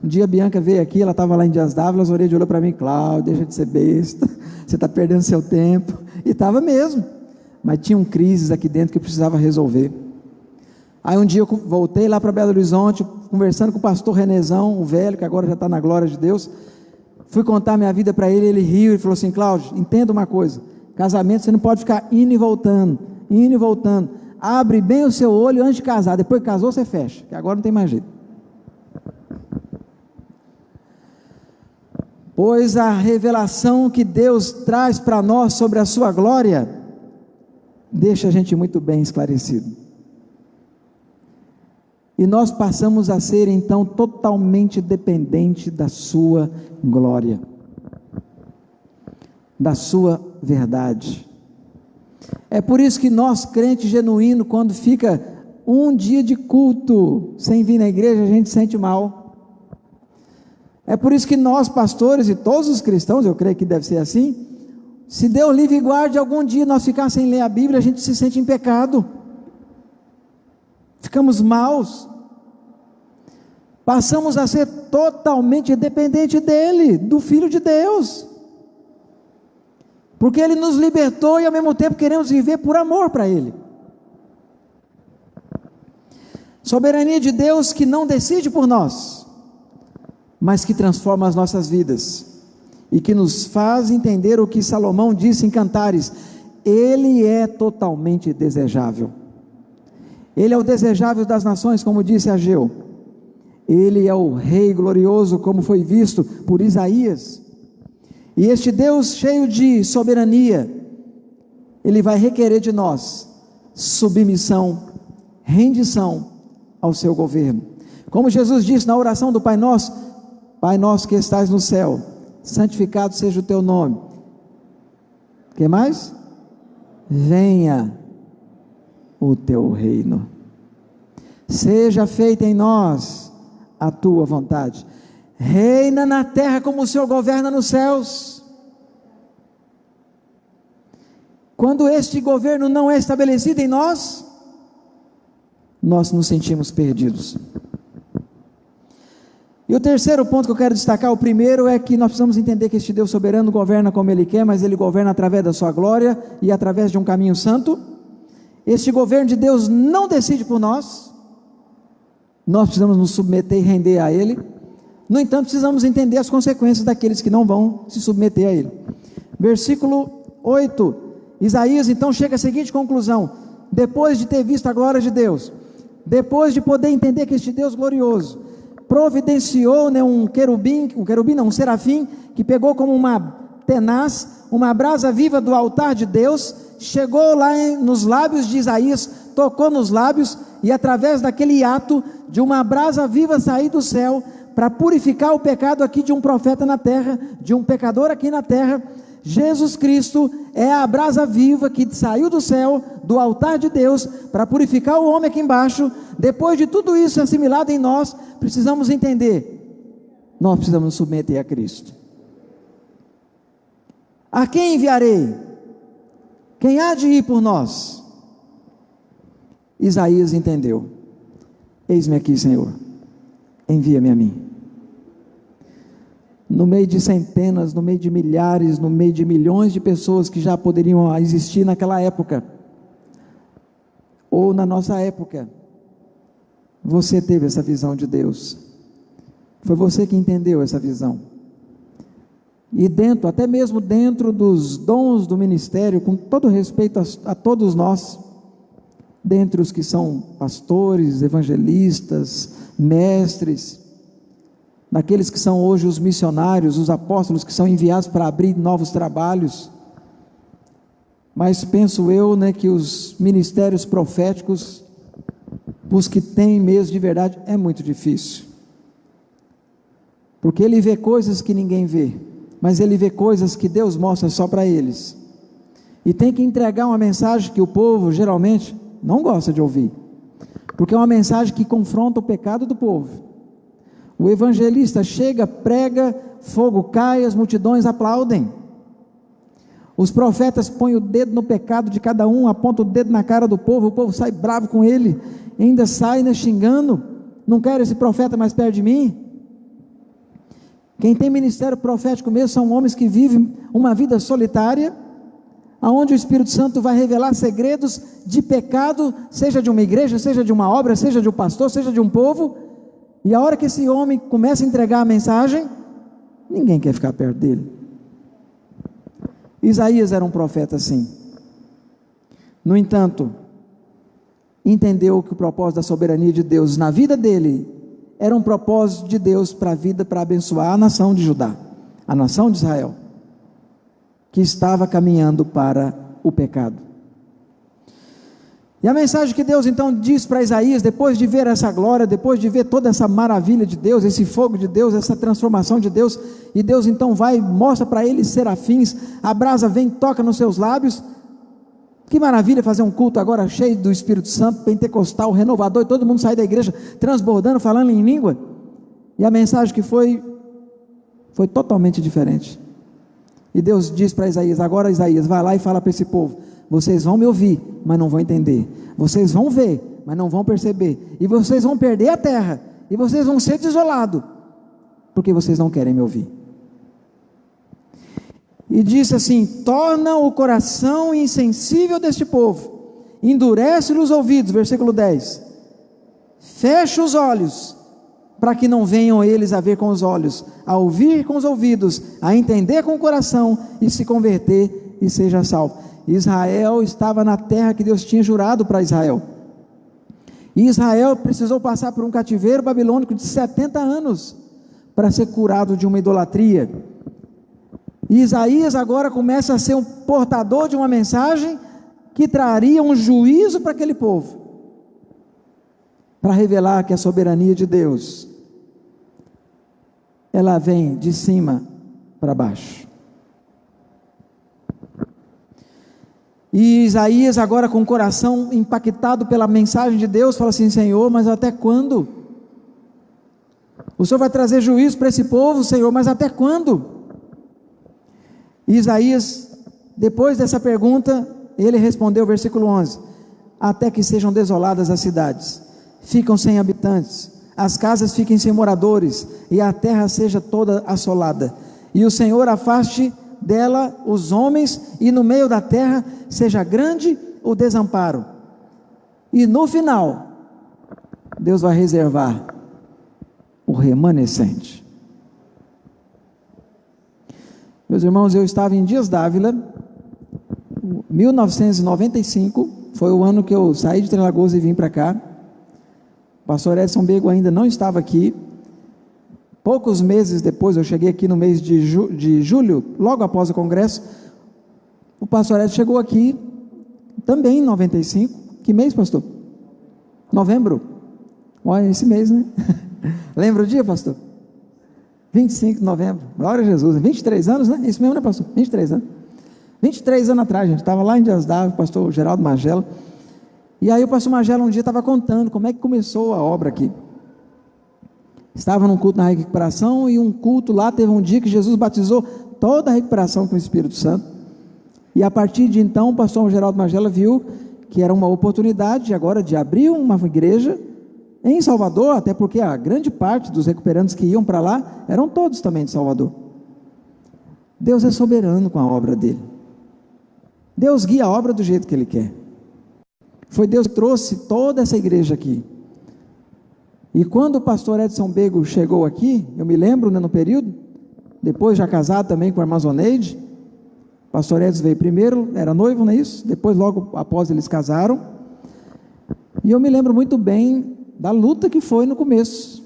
Um dia a Bianca veio aqui, ela estava lá em Dias Dávila, a Zoneide olhou para mim: Cláudio, deixa de ser besta, você está perdendo seu tempo. E estava mesmo, mas tinham crises aqui dentro que eu precisava resolver. Aí um dia eu voltei lá para Belo Horizonte, conversando com o pastor Renezão, o velho, que agora já está na glória de Deus. Fui contar minha vida para ele, ele riu e falou assim: Cláudio, entenda uma coisa, casamento você não pode ficar indo e voltando, abre bem o seu olho antes de casar, depois que casou você fecha, que agora não tem mais jeito. Pois a revelação que Deus traz para nós sobre a sua glória, deixa a gente muito bem esclarecido, e nós passamos a ser então totalmente dependente da sua glória, da sua verdade. É por isso que nós, crente genuíno, quando fica um dia de culto sem vir na igreja, a gente sente mal. É por isso que nós, pastores e todos os cristãos, eu creio que deve ser assim, se Deus livre e guarde, algum dia nós ficar sem ler a Bíblia, a gente se sente em pecado, ficamos maus, passamos a ser totalmente dependente dele, do Filho de Deus, porque ele nos libertou e ao mesmo tempo queremos viver por amor para ele. Soberania de Deus que não decide por nós, mas que transforma as nossas vidas, e que nos faz entender o que Salomão disse em Cantares: Ele é totalmente desejável. Ele é o desejável das nações, como disse Ageu. Ele é o Rei glorioso, como foi visto por Isaías. E este Deus cheio de soberania, Ele vai requerer de nós submissão, rendição ao seu governo. Como Jesus disse na oração do Pai Nosso: Pai nosso que estais no céu, santificado seja o teu nome. O que mais? Venha o teu reino. Seja feita em nós a tua vontade. Reina na terra como o Senhor governa nos céus. Quando este governo não é estabelecido em nós, nós nos sentimos perdidos. E o terceiro ponto que eu quero destacar, o primeiro é que nós precisamos entender que este Deus soberano governa como Ele quer, mas Ele governa através da sua glória e através de um caminho santo. Este governo de Deus não decide por nós, nós precisamos nos submeter e render a Ele. No entanto, precisamos entender as consequências daqueles que não vão se submeter a Ele. Versículo 8, Isaías então chega à seguinte conclusão: depois de ter visto a glória de Deus, depois de poder entender que este Deus glorioso providenciou, um serafim, que pegou como uma tenaz, uma brasa viva do altar de Deus, chegou lá nos lábios de Isaías, tocou nos lábios, e através daquele ato, de uma brasa viva sair do céu, para purificar o pecado aqui de um profeta na terra, de um pecador aqui na terra. Jesus Cristo é a brasa viva que saiu do céu, do altar de Deus, para purificar o homem aqui embaixo. Depois de tudo isso assimilado em nós, precisamos entender, nós precisamos nos submeter a Cristo. A quem enviarei? Quem há de ir por nós? Isaías entendeu: eis-me aqui, Senhor, envia-me a mim. No meio de centenas, no meio de milhares, no meio de milhões de pessoas que já poderiam existir naquela época, ou na nossa época, você teve essa visão de Deus, foi você que entendeu essa visão, e dentro, até mesmo dentro dos dons do ministério, com todo respeito a todos nós, dentre os que são pastores, evangelistas, mestres, daqueles que são hoje os missionários, os apóstolos que são enviados para abrir novos trabalhos, mas penso eu, que os ministérios proféticos, os que têm mesmo de verdade, é muito difícil, porque ele vê coisas que ninguém vê, mas ele vê coisas que Deus mostra só para eles, e tem que entregar uma mensagem que o povo geralmente não gosta de ouvir, porque é uma mensagem que confronta o pecado do povo. O evangelista chega, prega, fogo cai, as multidões aplaudem. Os profetas põem o dedo no pecado de cada um, apontam o dedo na cara do povo, o povo sai bravo com ele, ainda sai xingando: não quero esse profeta mais perto de mim. Quem tem ministério profético mesmo são homens que vivem uma vida solitária, aonde o Espírito Santo vai revelar segredos de pecado, seja de uma igreja, seja de uma obra, seja de um pastor, seja de um povo. E a hora que esse homem começa a entregar a mensagem, ninguém quer ficar perto dele. Isaías era um profeta assim. No entanto, entendeu que o propósito da soberania de Deus na vida dele era um propósito de Deus para a vida, para abençoar a nação de Judá, a nação de Israel, que estava caminhando para o pecado. E a mensagem que Deus então diz para Isaías, depois de ver essa glória, depois de ver toda essa maravilha de Deus, esse fogo de Deus, essa transformação de Deus, e Deus então vai e mostra para ele serafins, a brasa vem, toca nos seus lábios. Que maravilha fazer um culto agora cheio do Espírito Santo, pentecostal, renovador, e todo mundo sair da igreja transbordando, falando em língua. E a mensagem que foi totalmente diferente. E Deus diz para Isaías: agora Isaías, vai lá e fala para esse povo: vocês vão me ouvir, mas não vão entender, vocês vão ver, mas não vão perceber, e vocês vão perder a terra, e vocês vão ser desolados, porque vocês não querem me ouvir. E disse assim: torna o coração insensível deste povo, endurece-lhe os ouvidos, versículo 10, fecha os olhos, para que não venham eles a ver com os olhos, a ouvir com os ouvidos, a entender com o coração e se converter e seja salvo. Israel estava na terra que Deus tinha jurado para Israel. E Israel precisou passar por um cativeiro babilônico de 70 anos para ser curado de uma idolatria. E Isaías agora começa a ser um portador de uma mensagem que traria um juízo para aquele povo, para revelar que a soberania de Deus, ela vem de cima para baixo. E Isaías agora com o coração impactado pela mensagem de Deus, fala assim: Senhor, mas até quando? O Senhor vai trazer juízo para esse povo, Senhor, mas até quando? E Isaías, depois dessa pergunta, ele respondeu, versículo 11: até que sejam desoladas as cidades, ficam sem habitantes, as casas fiquem sem moradores, e a terra seja toda assolada, e o Senhor afaste dela os homens, e no meio da terra seja grande o desamparo. E no final, Deus vai reservar o remanescente. Meus irmãos, eu estava em Dias d'Ávila, 1995, foi o ano que eu saí de Três Lagoas e vim para cá. O pastor Edson Bego ainda não estava aqui. Poucos meses depois, eu cheguei aqui no mês de julho, logo após o congresso, o pastor Edson chegou aqui, também em 95, que mês, pastor? Novembro? Olha, esse mês, né? Lembra o dia, pastor? 25 de novembro, glória a Jesus, 23 anos, né? Isso mesmo, né, pastor? 23 anos. 23 anos atrás, gente, estava lá em Dias d'Ávila, o pastor Geraldo Magela, e aí o pastor Magela um dia estava contando como é que começou a obra aqui. Estava num culto na recuperação, e um culto lá, teve um dia que Jesus batizou toda a recuperação com o Espírito Santo, e a partir de então, o pastor Geraldo Magela viu que era uma oportunidade agora de abrir uma igreja em Salvador, até porque a grande parte dos recuperantes que iam para lá, eram todos também de Salvador. Deus é soberano com a obra dele, Deus guia a obra do jeito que ele quer. Foi Deus que trouxe toda essa igreja aqui. E quando o pastor Edson Bego chegou aqui, eu me lembro, né, no período, depois já casado também com a irmã Zoneide, o pastor Edson veio primeiro, era noivo, não é isso? Depois logo após eles casaram, e eu me lembro muito bem da luta que foi no começo.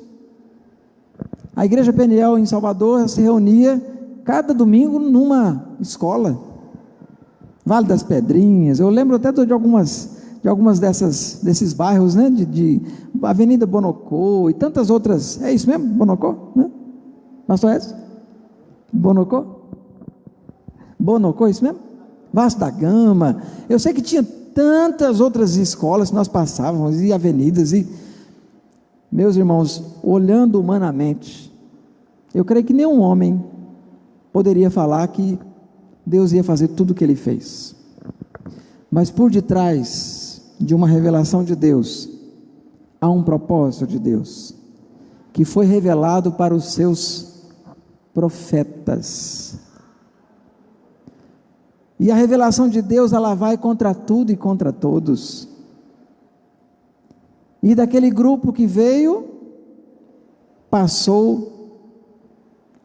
A igreja Peniel em Salvador se reunia cada domingo numa escola, Vale das Pedrinhas, eu lembro até de algumas desses bairros, né, de Avenida Bonocô e tantas outras. É isso mesmo, Bonocô, né? Pastor Edson? Bonocô, isso mesmo? Vasco da Gama. Eu sei que tinha tantas outras escolas que nós passávamos, e avenidas, e meus irmãos, olhando humanamente, eu creio que nenhum homem poderia falar que Deus ia fazer tudo o que ele fez, mas por detrás de uma revelação de Deus, há um propósito de Deus, que foi revelado para os seus profetas, e a revelação de Deus, ela vai contra tudo e contra todos, e daquele grupo que veio, passou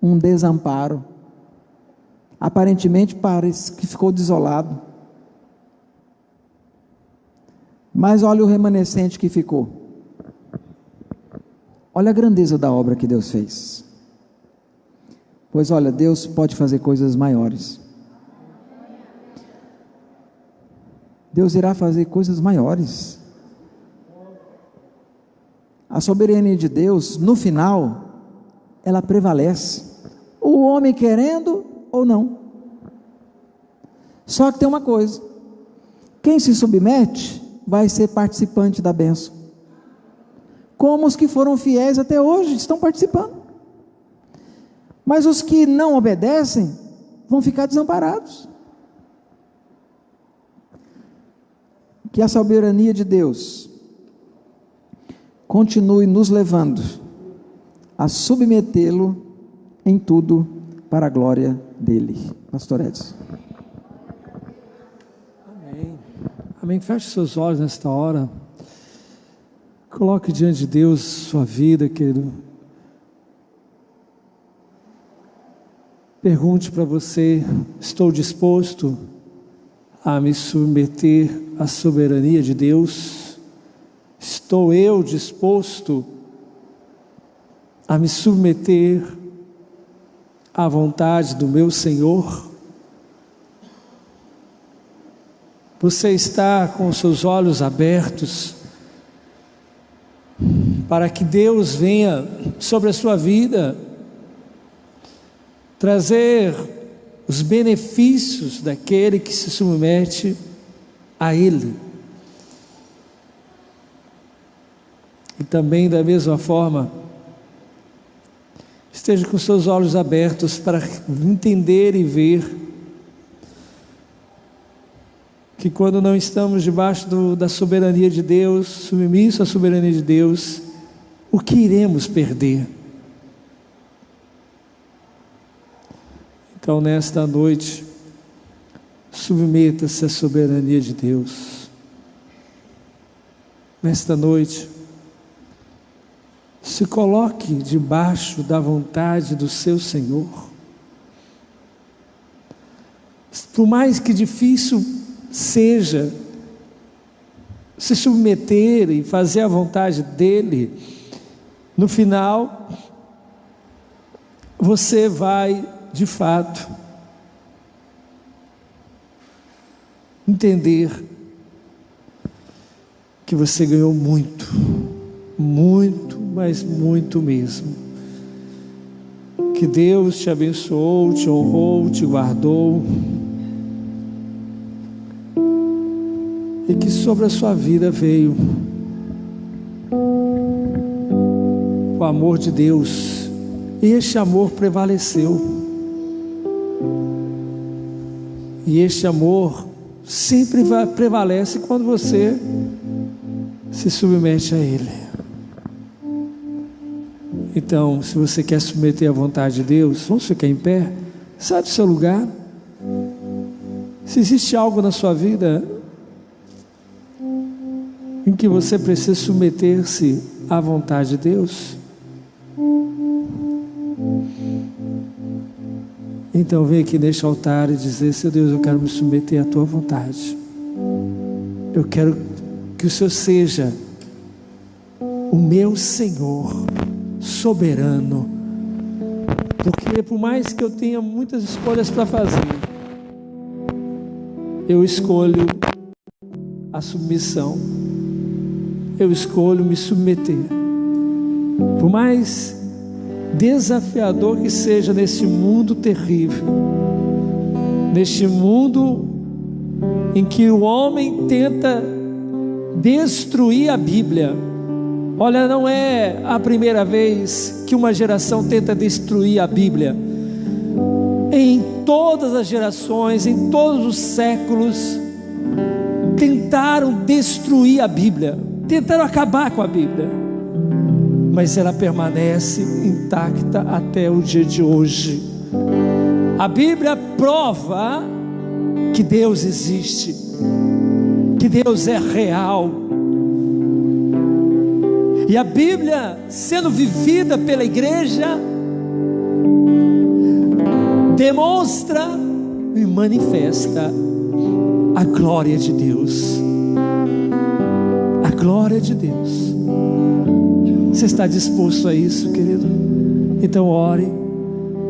um desamparo, aparentemente parece que ficou desolado, mas olha o remanescente que ficou, olha a grandeza da obra que Deus fez, pois olha, Deus pode fazer coisas maiores, Deus irá fazer coisas maiores, a soberania de Deus, no final, ela prevalece, o homem querendo ou não. Só que tem uma coisa, quem se submete vai ser participante da bênção, como os que foram fiéis até hoje estão participando, mas os que não obedecem vão ficar desamparados. Que a soberania de Deus continue nos levando a submetê-lo em tudo para a glória dele. Pastor Edson. Amém. Amém. Feche seus olhos nesta hora. Coloque diante de Deus sua vida, querido. Pergunte para você: estou disposto a me submeter à soberania de Deus? Estou eu disposto a me submeter à vontade do meu Senhor? Você está com os seus olhos abertos para que Deus venha sobre a sua vida trazer os benefícios daquele que se submete a Ele? E também, da mesma forma, esteja com seus olhos abertos para entender e ver que quando não estamos debaixo da soberania de Deus, submissos à soberania de Deus, o que iremos perder? Então, nesta noite, submeta-se à soberania de Deus. Nesta noite, se coloque debaixo da vontade do seu Senhor. Por mais que difícil seja se submeter e fazer a vontade dele, no final, você vai, de fato, entender que você ganhou muito, muito, mas muito mesmo. Que Deus te abençoou, te honrou, te guardou, e que sobre a sua vida veio o amor de Deus, e este amor prevaleceu. E este amor sempre prevalece quando você se submete a Ele. Então, se você quer submeter à vontade de Deus, vamos ficar em pé, sai do seu lugar. Se existe algo na sua vida em que você precisa submeter-se à vontade de Deus, então vem aqui neste altar e dizer: Seu Deus, eu quero me submeter à Tua vontade. Eu quero que o Senhor seja o meu Senhor soberano, porque por mais que eu tenha muitas escolhas para fazer, eu escolho a submissão, eu escolho me submeter. Por mais desafiador que seja neste mundo terrível, neste mundo em que o homem tenta destruir a Bíblia. Olha, não é a primeira vez que uma geração tenta destruir a Bíblia. Em todas as gerações, em todos os séculos, tentaram destruir a Bíblia, tentaram acabar com a Bíblia, mas ela permanece intacta até o dia de hoje. A Bíblia prova que Deus existe, que Deus é real. E a Bíblia, sendo vivida pela igreja, demonstra e manifesta a glória de Deus. A glória de Deus. Você está disposto a isso, querido? Então ore.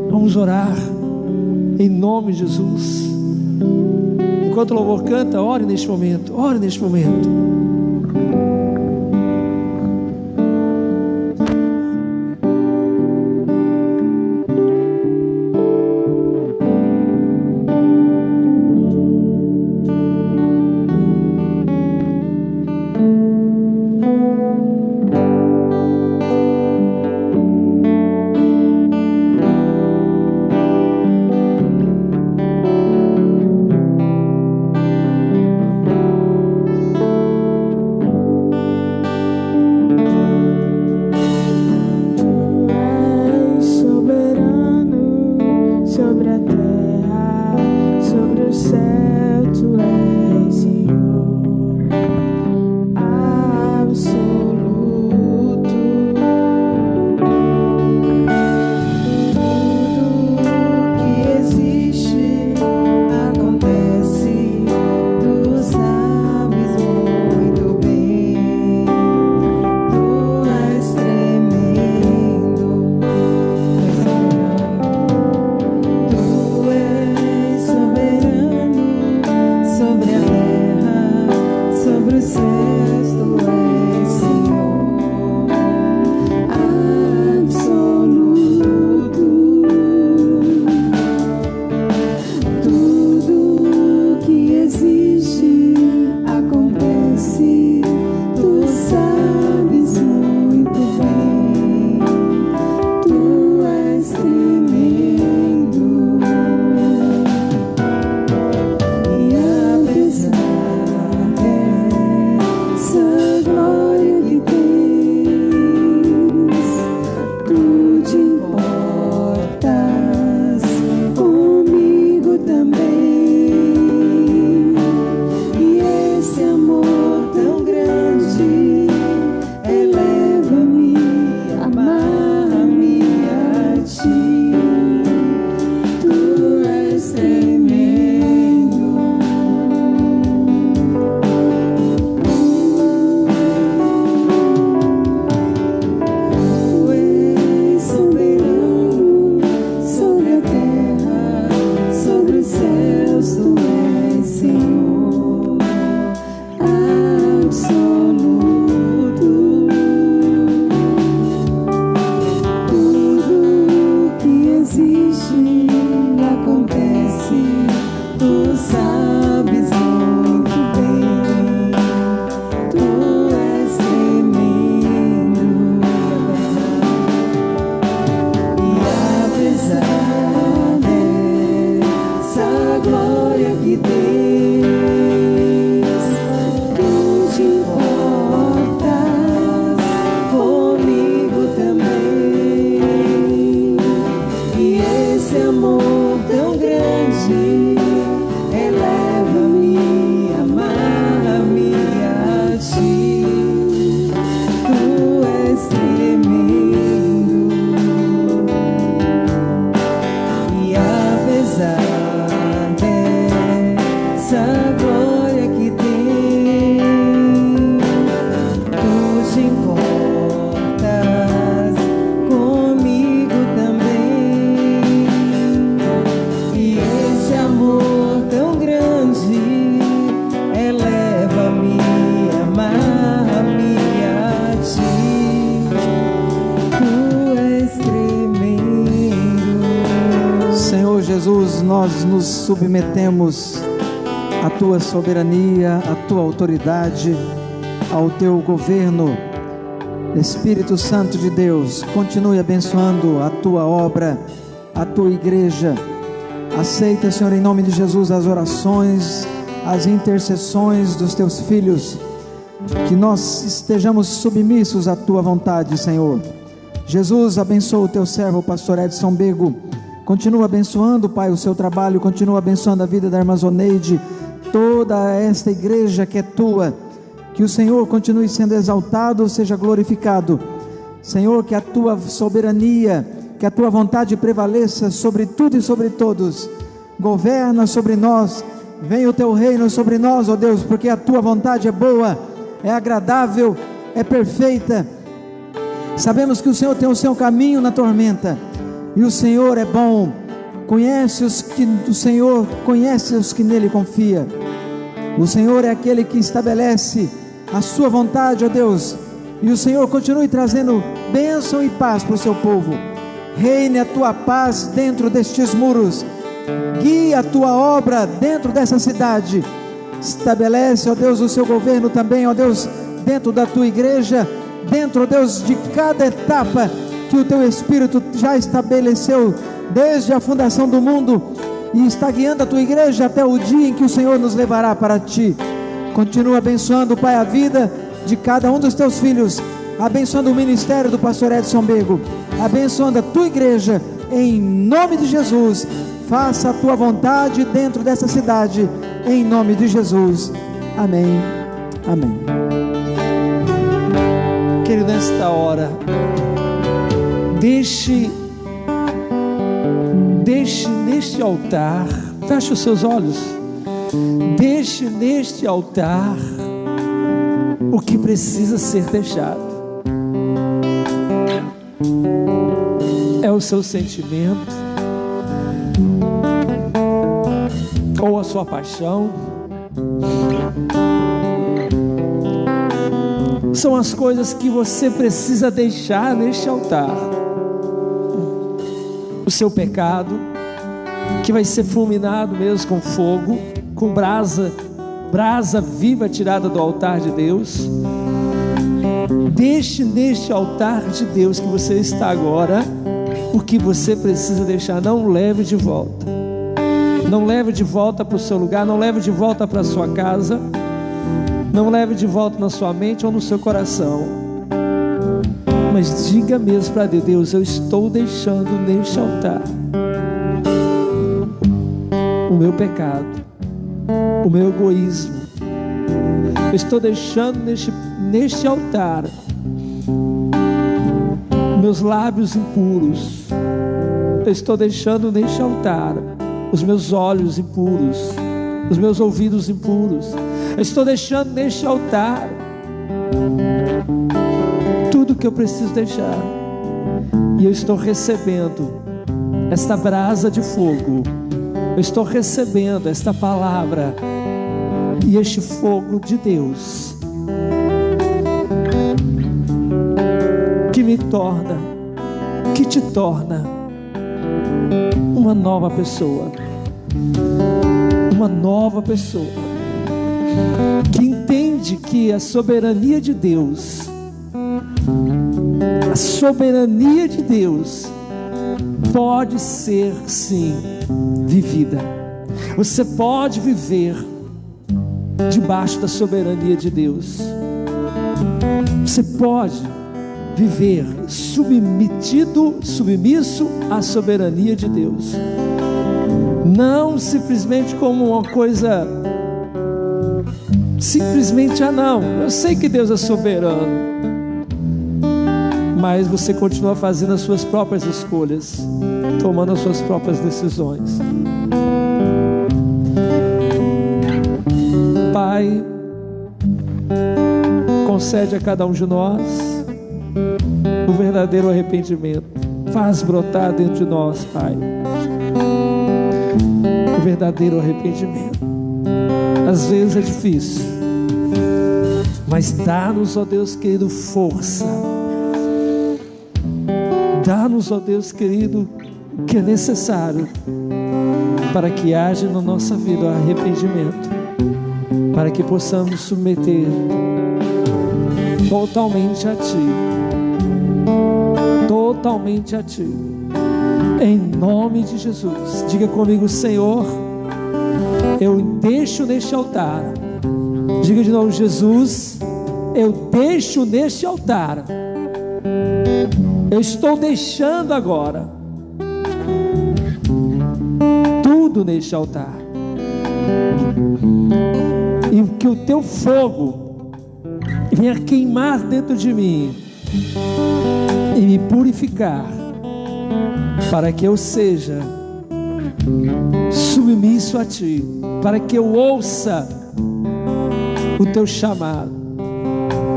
Vamos orar em nome de Jesus. Enquanto o louvor canta, ore neste momento. Ore neste momento. Que que tens, tu te importas comigo também. E esse amor tão grande eleva-me, amar-me a ti. Tu és tremendo, e apesar dessa glória que tens, tu te importas comigo também. E esse amor tão grande eleva-me, amar-me a ti. Tu és tremendo. Senhor Jesus, nós nos submetemos à tua soberania, à tua autoridade, ao teu governo. Espírito Santo de Deus, continue abençoando a tua obra, a tua igreja. Aceita, Senhor, em nome de Jesus, as orações, as intercessões dos teus filhos, que nós estejamos submissos à tua vontade, Senhor. Jesus, abençoa o teu servo, o pastor Edson Bego. Continua abençoando, Pai, o seu trabalho, continua abençoando a vida da irmã Zoneide, toda esta igreja que é tua. Que o Senhor continue sendo exaltado, seja glorificado. Senhor, que a tua soberania, que a tua vontade prevaleça sobre tudo e sobre todos. Governa sobre nós, venha o teu reino sobre nós, ó Deus, porque a tua vontade é boa, é agradável, é perfeita. Sabemos que o Senhor tem o seu caminho na tormenta, e o Senhor é bom. Conhece os que o Senhor conhece os que nele confia. O Senhor é aquele que estabelece a sua vontade, ó Deus, e o Senhor continue trazendo bênção e paz para o seu povo. Reine a tua paz dentro destes muros, guia a tua obra dentro dessa cidade. Estabelece, ó Deus, o seu governo também, ó Deus, dentro da tua igreja, dentro, ó Deus, de cada etapa que o teu Espírito já estabeleceu desde a fundação do mundo, e está guiando a tua igreja até o dia em que o Senhor nos levará para ti. Continua abençoando, Pai, a vida de cada um dos teus filhos, abençoando o ministério do pastor Edson Bego, abençoando a tua igreja, em nome de Jesus. Faça a tua vontade dentro dessa cidade, em nome de Jesus, amém, amém. Querido, nesta hora, deixe neste altar, feche os seus olhos, deixe neste altar o que precisa ser deixado. É o seu sentimento, ou a sua paixão, são as coisas que você precisa deixar neste altar. O seu pecado, que vai ser fulminado mesmo com fogo, com brasa viva tirada do altar de Deus. Deixe neste altar de Deus que você está agora o que você precisa deixar. Não leve de volta, não leve de volta para o seu lugar, não leve de volta para a sua casa, não leve de volta na sua mente ou no seu coração, mas diga mesmo para Deus: Deus, eu estou deixando neste altar o meu pecado, o meu egoísmo. Eu estou deixando neste altar meus lábios impuros. Eu estou deixando neste altar os meus olhos impuros, os meus ouvidos impuros. Eu estou deixando neste altar tudo que eu preciso deixar, e eu estou recebendo esta brasa de fogo. Eu estou recebendo esta palavra e este fogo de Deus que me torna, que te torna uma nova pessoa, uma nova pessoa que entende que a soberania de Deus, a soberania de Deus pode ser sim vivida. Você pode viver debaixo da soberania de Deus. Você pode viver submisso à soberania de Deus. Não simplesmente como uma coisa, simplesmente, não, eu sei que Deus é soberano, mas você continua fazendo as suas próprias escolhas, tomando as suas próprias decisões. Pai, concede a cada um de nós o verdadeiro arrependimento. Faz brotar dentro de nós, Pai, o verdadeiro arrependimento. Às vezes é difícil, mas dá-nos, ó Deus querido, força. Dá-nos, ó Deus querido, o que é necessário para que haja na nossa vida o arrependimento, para que possamos submeter totalmente a Ti, totalmente a Ti, em nome de Jesus. Diga comigo: Senhor, eu deixo neste altar. Diga de novo: Jesus, eu deixo neste altar. Eu estou deixando agora tudo neste altar, e que o Teu fogo venha queimar dentro de mim e me purificar, para que eu seja submisso a Ti, para que eu ouça o Teu chamado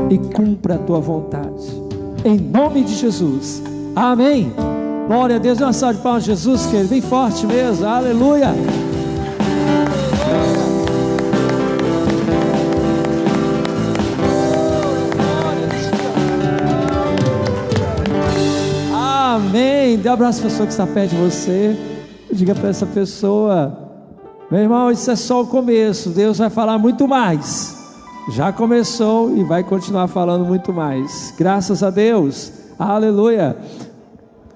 e cumpra a Tua vontade, em nome de Jesus, amém. Glória a Deus. Dê uma salva de palmas a Jesus, querido, bem forte mesmo, aleluia. Amém. Dê um abraço à pessoa que está perto de você. Diga para essa pessoa: meu irmão, isso é só o começo. Deus vai falar muito mais. Já começou e vai continuar falando muito mais. Graças a Deus. Aleluia.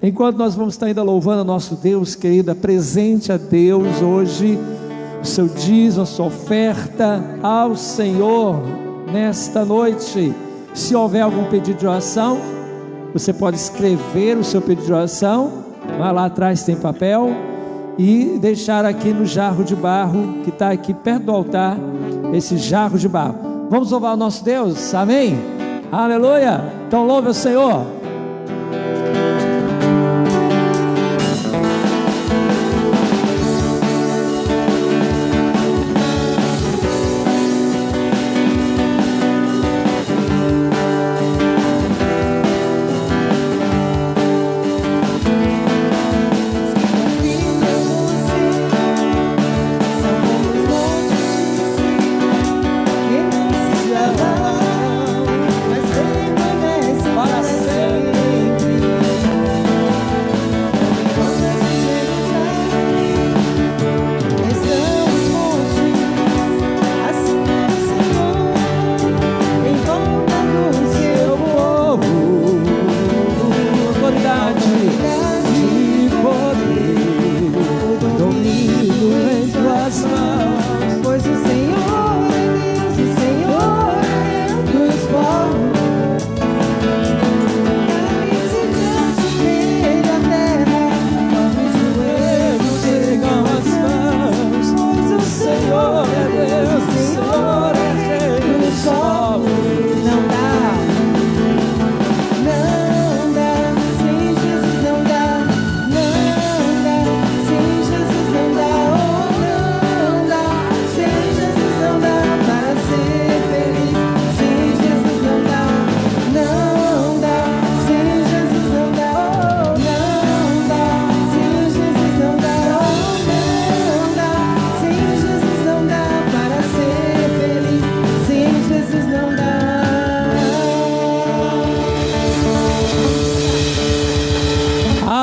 Enquanto nós vamos estar ainda louvando a nosso Deus, querida, presente a Deus hoje o seu dízimo, a sua oferta ao Senhor nesta noite. Se houver algum pedido de oração, você pode escrever o seu pedido de oração. Lá atrás tem papel, e deixar aqui no jarro de barro que está aqui perto do altar, esse jarro de barro. Vamos louvar o nosso Deus, amém? Aleluia. Então louve o Senhor.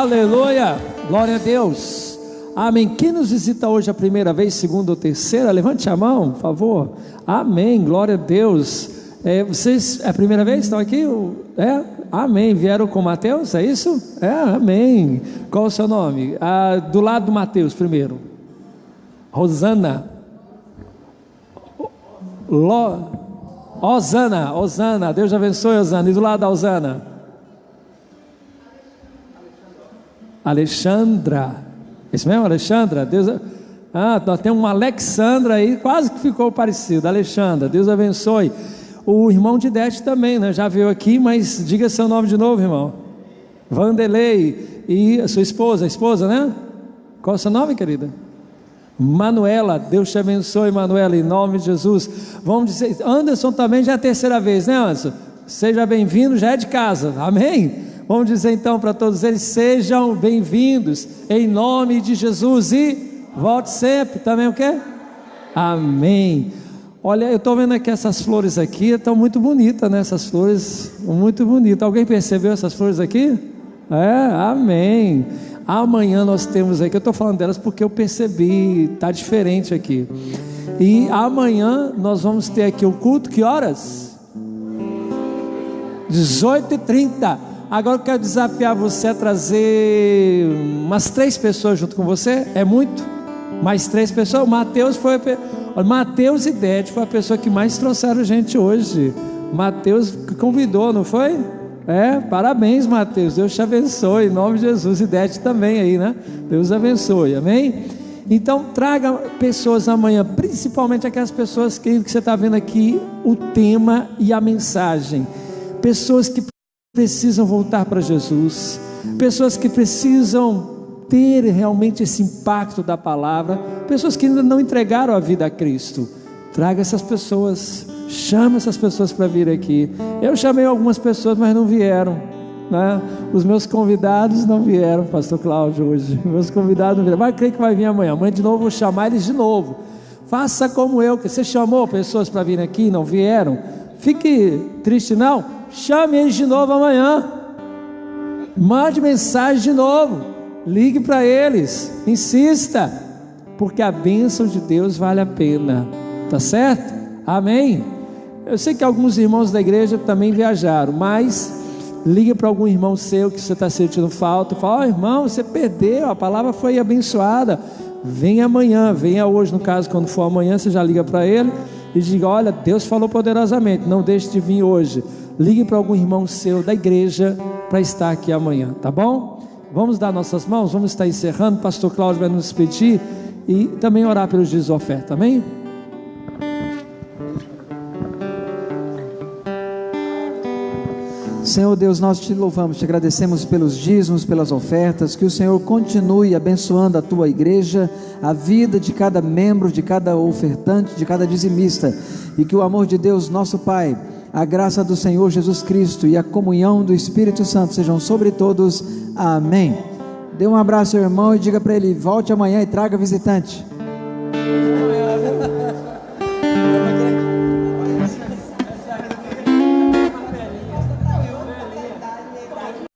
Aleluia, glória a Deus, amém. Quem nos visita hoje a primeira vez, segunda ou terceira, levante a mão, por favor. Amém, glória a Deus. Vocês, é a primeira vez que estão aqui? Amém, vieram com Mateus, é isso? Amém. Qual o seu nome? Do lado do Mateus primeiro. Rosana. Osana. Deus abençoe, Osana. E do lado da Osana? Alexandra. Isso mesmo, Alexandra? Deus... nós temos uma Alexandra aí, quase que ficou parecido. Alexandra, Deus abençoe. O irmão de Dete também, né? Já veio aqui, mas diga seu nome de novo, irmão. Vanderlei. E a sua esposa, né? Qual é o seu nome, querida? Manuela. Deus te abençoe, Manuela, em nome de Jesus. Vamos dizer, Anderson também já é a terceira vez, né, Anderson? Seja bem-vindo, já é de casa, amém? Vamos dizer então para todos eles: sejam bem-vindos, em nome de Jesus, e volte sempre, também o quê? Amém. Olha, eu estou vendo aqui essas flores aqui, estão muito bonitas, né? Essas flores, muito bonitas. Alguém percebeu essas flores aqui? Amém. Amanhã nós temos aqui, eu estou falando delas porque eu percebi, está diferente aqui. E amanhã nós vamos ter aqui o culto, que horas? 18h30. Agora eu quero desafiar você a trazer umas 3 pessoas junto com você. É muito? Mais 3 pessoas? Mateus e Dete foi a pessoa que mais trouxeram gente hoje. Mateus convidou, não foi? Parabéns, Mateus, Deus te abençoe, em nome de Jesus. E Dete também aí, né? Deus abençoe, amém? Então traga pessoas amanhã, principalmente aquelas pessoas que você está vendo aqui, o tema e a mensagem. Pessoas que precisam voltar para Jesus, pessoas que precisam ter realmente esse impacto da palavra, pessoas que ainda não entregaram a vida a Cristo. Traga essas pessoas, chame essas pessoas para vir aqui. Eu chamei algumas pessoas, mas não vieram, né? Os meus convidados não vieram, pastor Cláudio, hoje. Meus convidados não vieram, mas creio que vai vir amanhã. Amanhã de novo vou chamar eles de novo. Faça como eu, que você chamou pessoas para vir aqui e não vieram. Fique triste não, chame eles de novo amanhã. Mande mensagem de novo, ligue para eles, insista, porque a bênção de Deus vale a pena, tá certo? Amém? Eu sei que alguns irmãos da igreja também viajaram, mas ligue para algum irmão seu que você está sentindo falta, fala: irmão, você perdeu, a palavra foi abençoada, vem amanhã, venha hoje. No caso, quando for amanhã, você já liga para ele e diga: olha, Deus falou poderosamente, não deixe de vir hoje. Ligue para algum irmão seu da igreja para estar aqui amanhã, tá bom? Vamos dar nossas mãos, vamos estar encerrando. Pastor Cláudio vai nos despedir e também orar pelos dízimos e oferta, amém? Senhor Deus, nós te louvamos, te agradecemos pelos dízimos, pelas ofertas. Que o Senhor continue abençoando a tua igreja, a vida de cada membro, de cada ofertante, de cada dizimista, e que o amor de Deus, nosso Pai, a graça do Senhor Jesus Cristo e a comunhão do Espírito Santo sejam sobre todos. Amém. Dê um abraço ao irmão e diga para ele: volte amanhã e traga visitante.